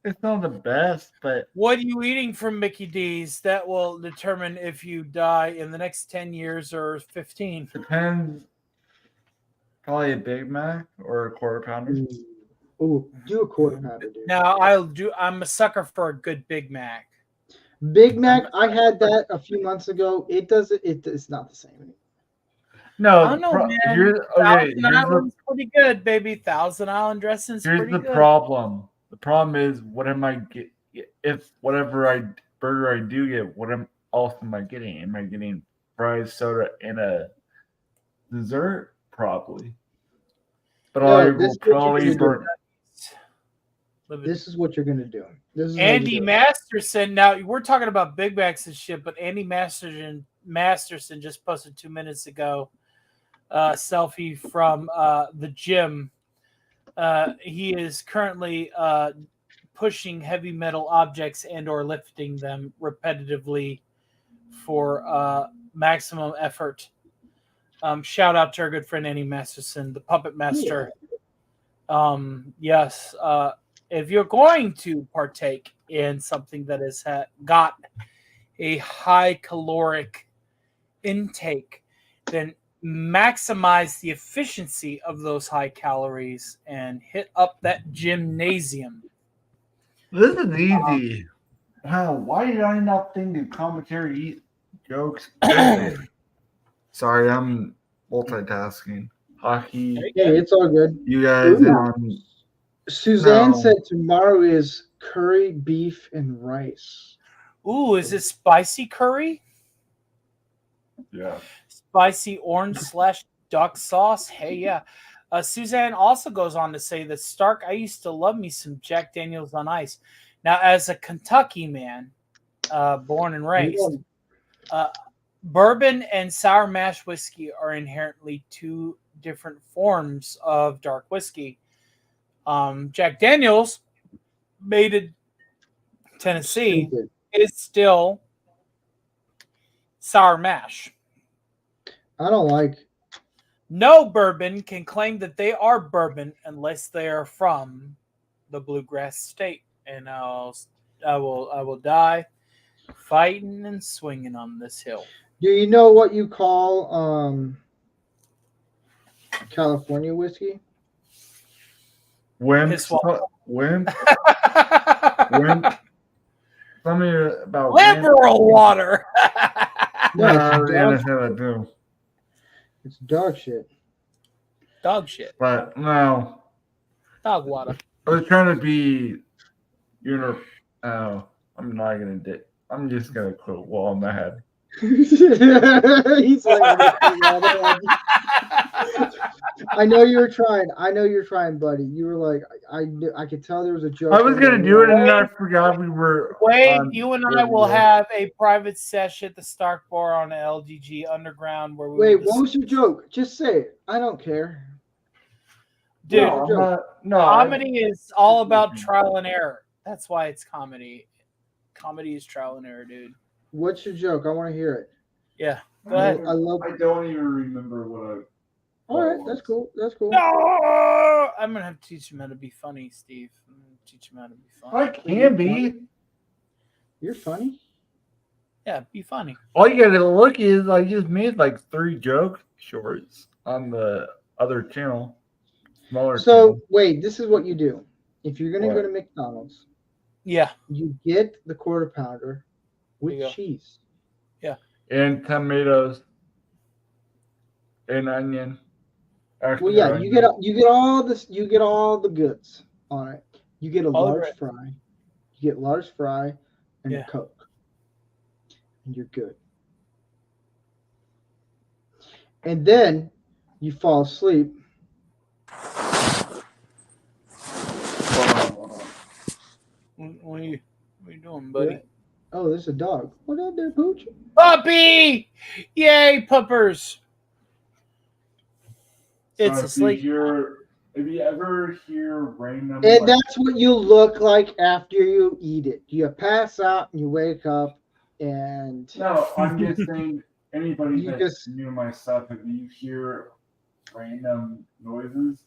It's not the best, but What are you eating from Mickey D's? That will determine if you die in the next 10 years or 15. depends. Probably a Big Mac or a quarter pounder. Ooh, do a quarter pounder, dude. Now I'm a sucker for a good Big Mac. Big Mac, I had that a few months ago. It's not the same anymore. No, I don't know, man. Thousand Island's pretty good, baby. Thousand Island dressing's here's pretty the good. problem. The problem is, what am I get? If whatever burger I do get, what else am I getting? Am I getting fries, soda, and a dessert? Probably. But I will probably burn. This is what you're gonna do. This is Andy Masterson. Now we're talking about Big Macs and shit, but Andy Masterson just posted 2 minutes ago selfie from the gym. He is currently pushing heavy metal objects and or lifting them repetitively for maximum effort. Shout out to our good friend Andy Masterson, the puppet master. Yes. If you're going to partake in something that has got a high caloric intake, then maximize the efficiency of those high calories and hit up that gymnasium. This is easy. Wow, why did I not think of commentary jokes? Sorry, I'm multitasking. Hockey. Hey, it's all good. You guys Suzanne said tomorrow is curry, beef, and rice. Ooh, is it spicy curry? Yeah. Spicy orange / duck sauce? Hey, yeah. Suzanne also goes on to say that Stark, I used to love me some Jack Daniels on ice. Now, as a Kentucky man, born and raised, bourbon and sour mash whiskey are inherently two different forms of dark whiskey. Jack Daniels, made in Tennessee, Stupid. is still sour mash. I don't like. No bourbon can claim that they are bourbon unless they are from the bluegrass state, and I will die fighting and swinging on this hill. Do you know what you call California whiskey? When? Piss water. When? Tell me about Liberal water. No, it's dog shit. Dog shit. But no, Dog water. I was trying to be, I'm not gonna. I'm just gonna quote while I'm mad. He's like, I know you were trying. I know you're trying, buddy. You were like, I could tell there was a joke. I was gonna do it, and then I forgot we were. Wade, you and I will have a private session at the Stark Bar on the LGG Underground where we. Wait, what was your joke? Just say it. I don't care. Dude, no, comedy is all about trial and error. That's why it's comedy. Comedy is trial and error, dude. What's your joke? I want to hear it. Yeah, go ahead. I don't even remember what I. All right, that's cool. That's cool. No! I'm gonna have to teach him how to be funny, Steve. I'm gonna teach him how to be funny. I can be. You're funny. Yeah, be funny. All you gotta look is I just made like 3 joke shorts on the other channel. Smaller. So channel. wait, this is what you do. If you're gonna go to McDonald's, Yeah, you get the quarter pounder There you with go. cheese. And tomatoes. And onion. Well, yeah, you get all this. You get all the goods on it. You get a All large right. fry. You get large fry and Yeah. a Coke, and you're good. And then you fall asleep. What are you doing, buddy? Oh, there's a dog. What up there, Pooch? Puppy! Yay, puppers! It's asleep. If you ever hear random, And that's what you look like after you eat it. You pass out and you wake up, and no, I'm just saying. Anybody You that's just- new to my stuff, if you hear random noises,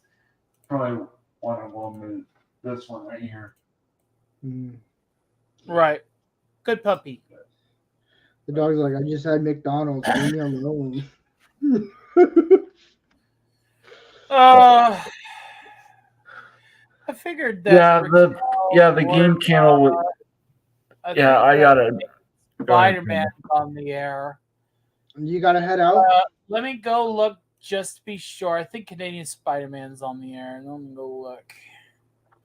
probably one of them is this one right here. Right. Good puppy. The dog's like, I just had McDonald's. Leave me alone. I figured that. The game channel would. I got it. Spider-Man on the air. You gotta head out. Let me go look just to be sure. I think Canadian Spider-Man's on the air. Let me go look.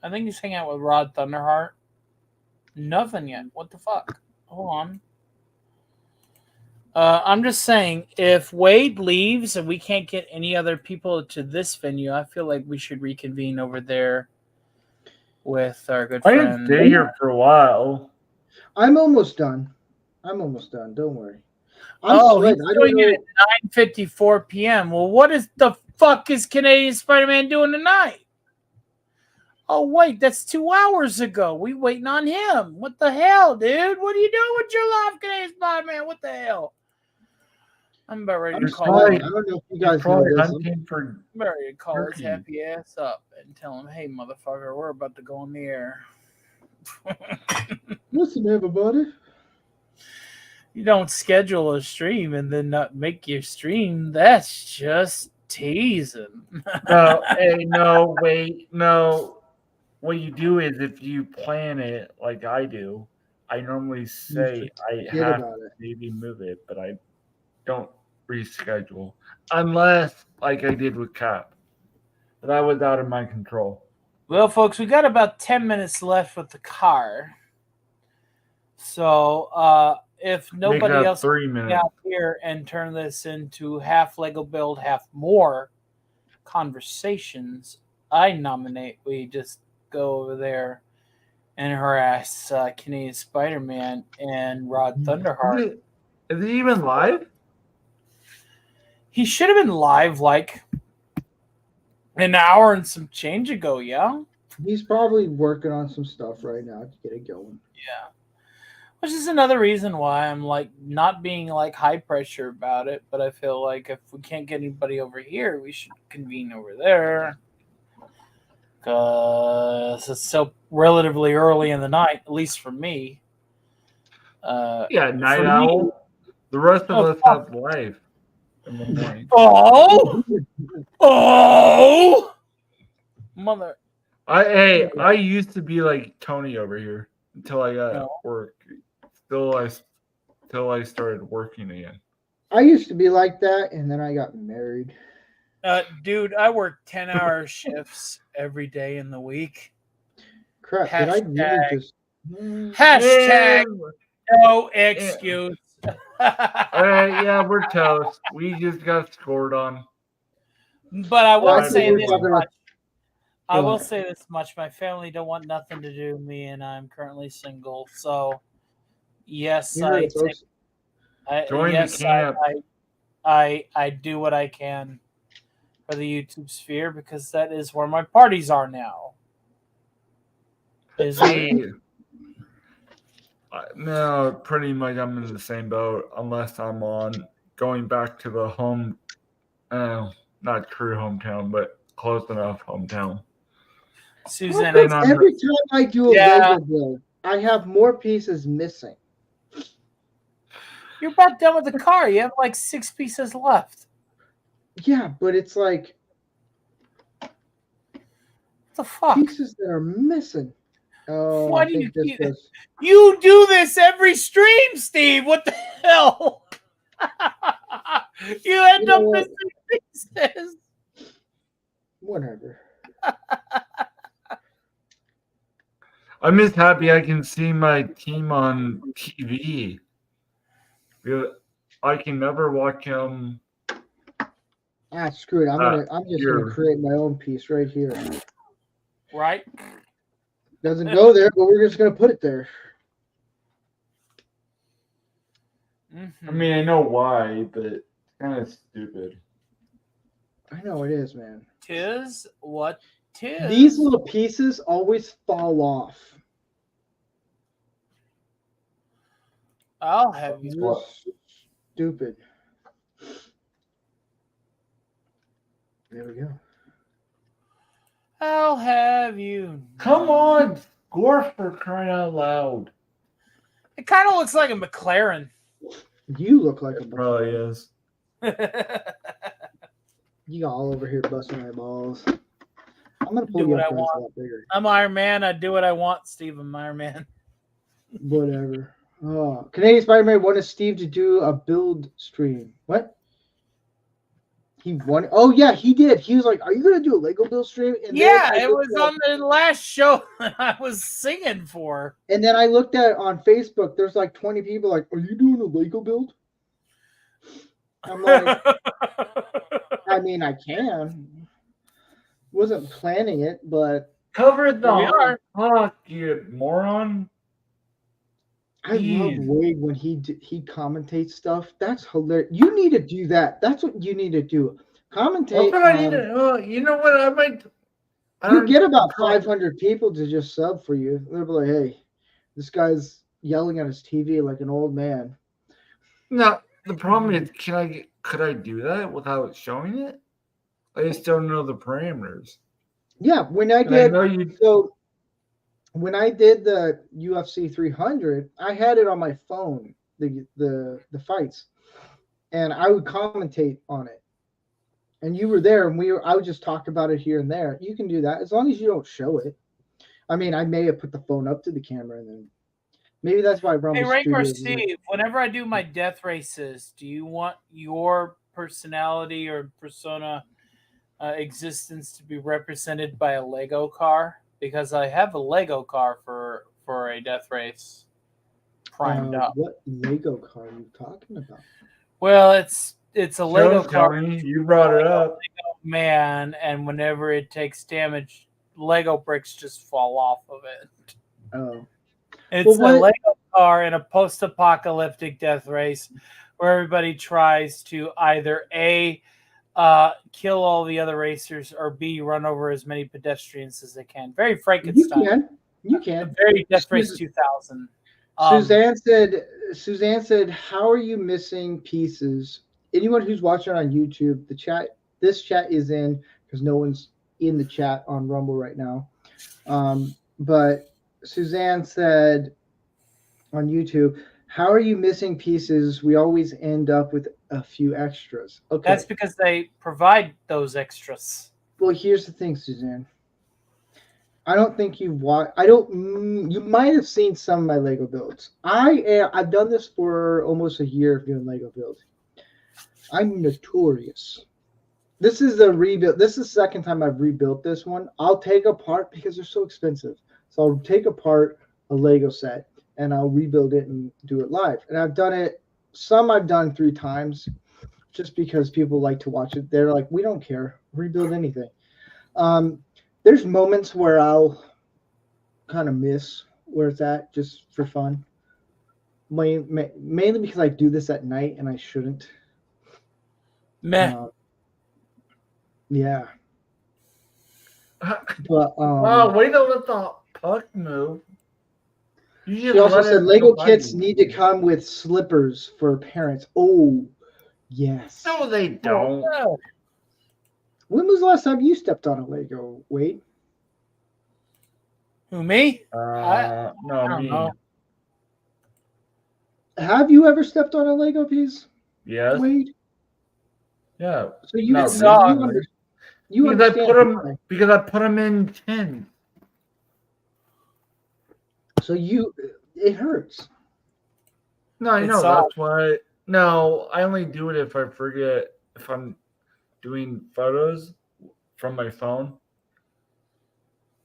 I think he's hanging out with Rod Thunderheart. Nothing yet. What the fuck? Hold on. I'm just saying, if Wade leaves and we can't get any other people to this venue, I feel like we should reconvene over there with our good I friend. didn't stay here for a while. I'm almost done. Don't worry. He's I doing don't it know. at 9:54 p.m. Well, what is the fuck is Canadian Spider-Man doing tonight? Oh, wait, that's 2 hours ago. We waiting on him. What the hell, dude? What are you doing with your life, Canadian Spider-Man? What the hell? I'm about ready to I'm call sorry. him. I don't know if you He's guys know probably this. hunting for. I'm about ready to call his Turkey. happy ass up and tell him, hey, motherfucker, we're about to go on the air. Listen, everybody. You don't schedule a stream and then not make your stream. That's just teasing. No, hey, no, wait, no. What you do is if you plan it like I do, I normally say I Forget have about to it. maybe move it, but I don't reschedule unless like I did with Cap. But that was out of my control. Well, folks, we got about 10 minutes left with the car. So if nobody Make it else 3 can minutes. out here and turn this into half Lego build, half more conversations, I nominate we just go over there and harass Canadian Spider-Man and Rod Thunderheart. Is it even live? He should have been live like an hour and some change ago, yeah? He's probably working on some stuff right now to get it going. Yeah. Which is another reason why I'm like not being like high pressure about it, but I feel like if we can't get anybody over here, we should convene over there. Because it's still relatively early in the night, at least for me. Yeah, night for me- owl. The rest of Oh, us have life in the morning. Oh! Mother. I used to be like Tony over here until I got work. Till I started working again. I used to be like that, and then I got married. Dude, I work 10-hour shifts every day in the week. Crap, did I really just... Hashtag no excuse. Alright, yeah, we're toast. We just got scored on. But I will Well, say we're this talking much. I will What? say this much. My family don't want nothing to do with me, and I'm currently single. So, yes, You heard it, folks. Join the camp. I do what I can for the YouTube sphere because that is where my parties are now. Is it? No, pretty much I'm in the same boat unless I'm on going back to the home, not true hometown, but close enough hometown. Susan, Every time I do a Lego build, I have more pieces missing. You're about done with the car. You have like 6 pieces left. Yeah, but it's like what the fuck? Pieces that are missing. Oh, Why I do think you this was... You do this every stream, Steve. What the hell? You end up missing pieces. Whatever. I'm just happy I can see my team on TV. I can never watch them. Ah, screw it. I'm just gonna create my own piece right here. Right? Doesn't go there, but we're just gonna put it there. I mean, I know why, but it's kind of stupid. I know it is, man. Tis what tis. These little pieces always fall off. I'll have you. Stupid. There we go. I'll have you. Come on, score for crying out loud. It kind of looks like a McLaren. You look like a probably is. You got all over here busting my balls. I'm gonna pull Do you what up I guys a want. lot bigger. I'm Iron Man. I do what I want, Steve. I'm Iron Man. Whatever. Oh, Canadian Spider-Man wanted Steve to do a build stream. What? He wanted? Oh yeah, he did. He was like, "Are you gonna do a Lego build stream?" And yeah, it was on the last show that I was singing for. And then I looked at it on Facebook. There's like 20 people like, "Are you doing a Lego build?" I'm like, I mean, I can. Wasn't planning it, but cover the fuck, you moron. I love Wade when he commentates stuff. That's hilarious. You need to do that. That's what you need to do. Commentate. I need to, you know what? I might. You get about 500 people to just sub for you. They'll be like, "Hey, this guy's yelling at his TV like an old man." No, the problem is, could I do that without showing it? I just don't know the parameters. Yeah, when I did when I did the UFC 300, I had it on my phone, the fights, and I would commentate on it. And you were there, and I would just talk about it here and there. You can do that as long as you don't show it. I mean, I may have put the phone up to the camera, and then maybe that's why Rumble Hey, Rancor Studios Steve, whenever I do my death races, do you want your personality or persona existence to be represented by a Lego car? Because I have a Lego car for a death race primed up. What Lego car are you talking about? Well, it's it's a Lego Shows, car. Tony, you brought it up. Man, and whenever it takes damage, Lego bricks just fall off of it. Oh. It's Well, a Lego car in a post-apocalyptic death race where everybody tries to either A, kill all the other racers, or B, run over as many pedestrians as they can. Very Frankenstein. You can. Very Death Race 2000. Suzanne said, how are you missing pieces? Anyone who's watching on YouTube, this chat is in because no one's in the chat on Rumble right now. But Suzanne said on YouTube, how are you missing pieces? We always end up with a few extras. Okay. That's because they provide those extras. Well, here's the thing, Suzanne. I don't think you've watched. I don't. You might have seen some of my Lego builds. I've done this for almost a year of doing Lego builds. I'm notorious. This is a rebuild. This is the second time I've rebuilt this one. I'll take apart because they're so expensive. So I'll take apart a Lego set and I'll rebuild it and do it live. And I've done it. Some I've done 3 times, just because people like to watch it. They're like, we don't care. Rebuild anything. There's moments where I'll kind of miss where it's at just for fun. Mainly because I do this at night and I shouldn't. Meh. Yeah. But Wow, way to let the puck move. She also said Lego kits need to come with slippers for parents. Oh, yes. No, they don't. Oh, When was the last time you stepped on a Lego, Wade? who, me? No, I don't me. know. Have you ever stepped on a Lego piece, Yes. Wade? Yeah. So you, No, you because understand. because I put them in 10. So it hurts. No, I It's know. soft. That's why. No, I only do it if I forget. If I'm doing photos from my phone,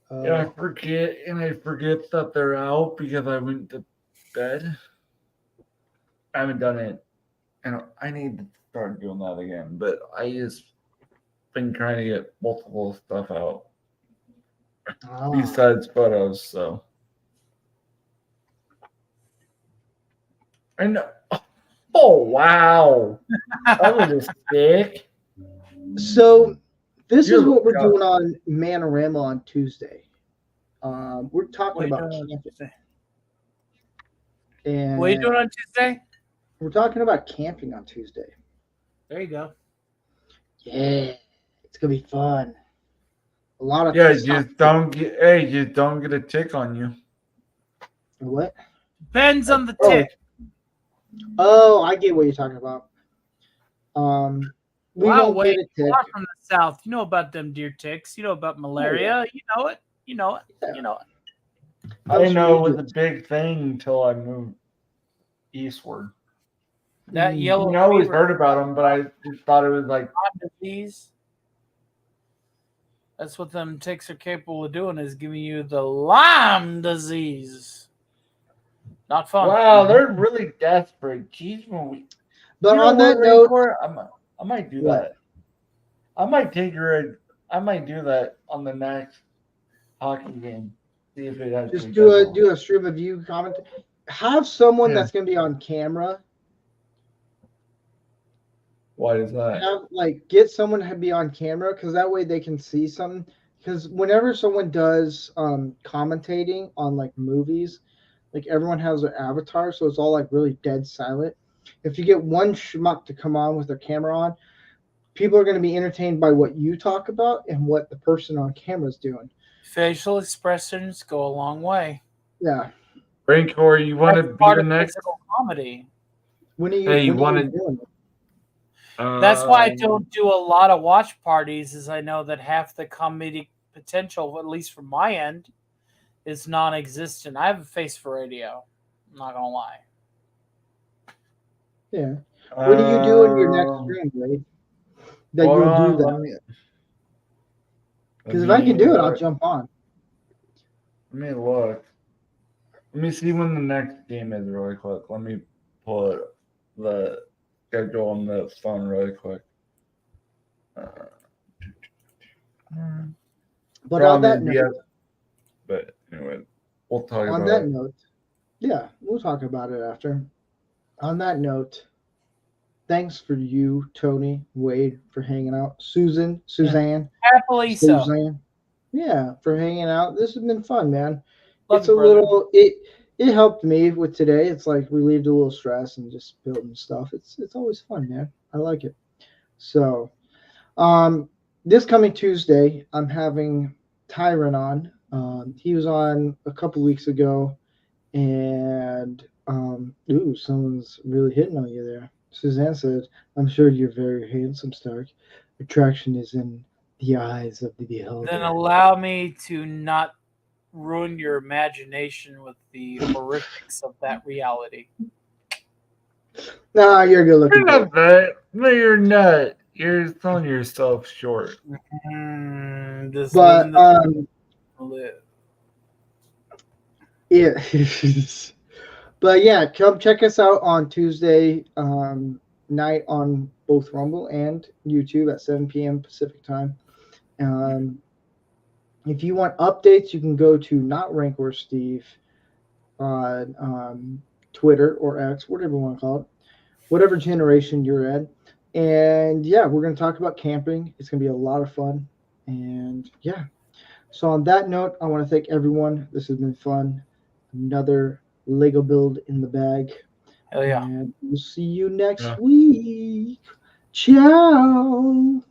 and I forget that they're out because I went to bed. I haven't done it, and I need to start doing that again. But I just been trying to get multiple stuff out besides photos. So, and oh wow, that was a stick. So this is You're what we're welcome. doing on Manorama on Tuesday. We're talking about camping. And What are you doing on Tuesday? we're talking about camping on Tuesday. There you go. Yeah, it's gonna be fun. A lot of Just don't get a tick on you. What? Depends on the Oh. tick. Oh, I get what you're talking about. We Wow, won't Wade, get a you tick. are from the South. You know about them deer ticks. You know about malaria. You know it. You know it. Yeah. You know it. I didn't know it was a big thing until I moved eastward. That yellow I always fever heard about them, but I just thought it was like disease. That's what them ticks are capable of doing, is giving you the Lyme disease. Not fun. wow, they're really desperate. Jeez, But on that note, I might do What? that. I might take her. I might do that on the next hockey game. See if it actually just do does a stream of you comment. Have someone Yeah. that's gonna be on camera. Why is that? Get someone to be on camera because that way they can see something. Because whenever someone does commentating on like movies, like everyone has their avatar, so it's all like really dead silent. If you get one schmuck to come on with their camera on, people are going to be entertained by what you talk about and what the person on camera is doing. Facial expressions go a long way. Yeah. Rancor, you want to be part the of next? physical comedy. When are you? Hey, you when are you wanna- doing it? That's why I don't do a lot of watch parties, is I know that half the comedic potential, at least from my end, is non-existent. I have a face for radio. I'm not gonna lie. Yeah. When are you doing your next stream, Blade? That you'll do that. Because if I can do it, I'll jump on. Let me look. Let me see when the next game is really quick. Let me pull it. schedule on the phone really quick. But on that Probably, note, but anyway, we'll talk on about that it. note, yeah, we'll talk about it after. On that note, thanks for you, Tony, Wade, for hanging out. Suzanne, Happily so. Suzanne, yeah, for hanging out. This has been fun, man. Love It's you, a brother. little it helped me with today. It's like relieved a little stress and just building stuff. It's always fun, man. I like it. So, this coming Tuesday, I'm having Tyron on. He was on a couple weeks ago, and ooh, someone's really hitting on you there. Suzanne said, "I'm sure you're very handsome, Stark. Attraction is in the eyes of the beholder." Then allow me to not ruin your imagination with the horrifics of that reality. Nah, you're good looking. You're not that. No, you're not. You're selling yourself short. This But live. yeah. But yeah, come check us out on Tuesday night on both Rumble and YouTube at 7 p.m. Pacific time. If you want updates, you can go to Not rancorsteve on Twitter or X, whatever you want to call it, whatever generation you're in. And yeah, we're going to talk about camping. It's going to be a lot of fun. And yeah. So on that note, I want to thank everyone. This has been fun. Another Lego build in the bag. Hell yeah. And we'll see you next week. Ciao.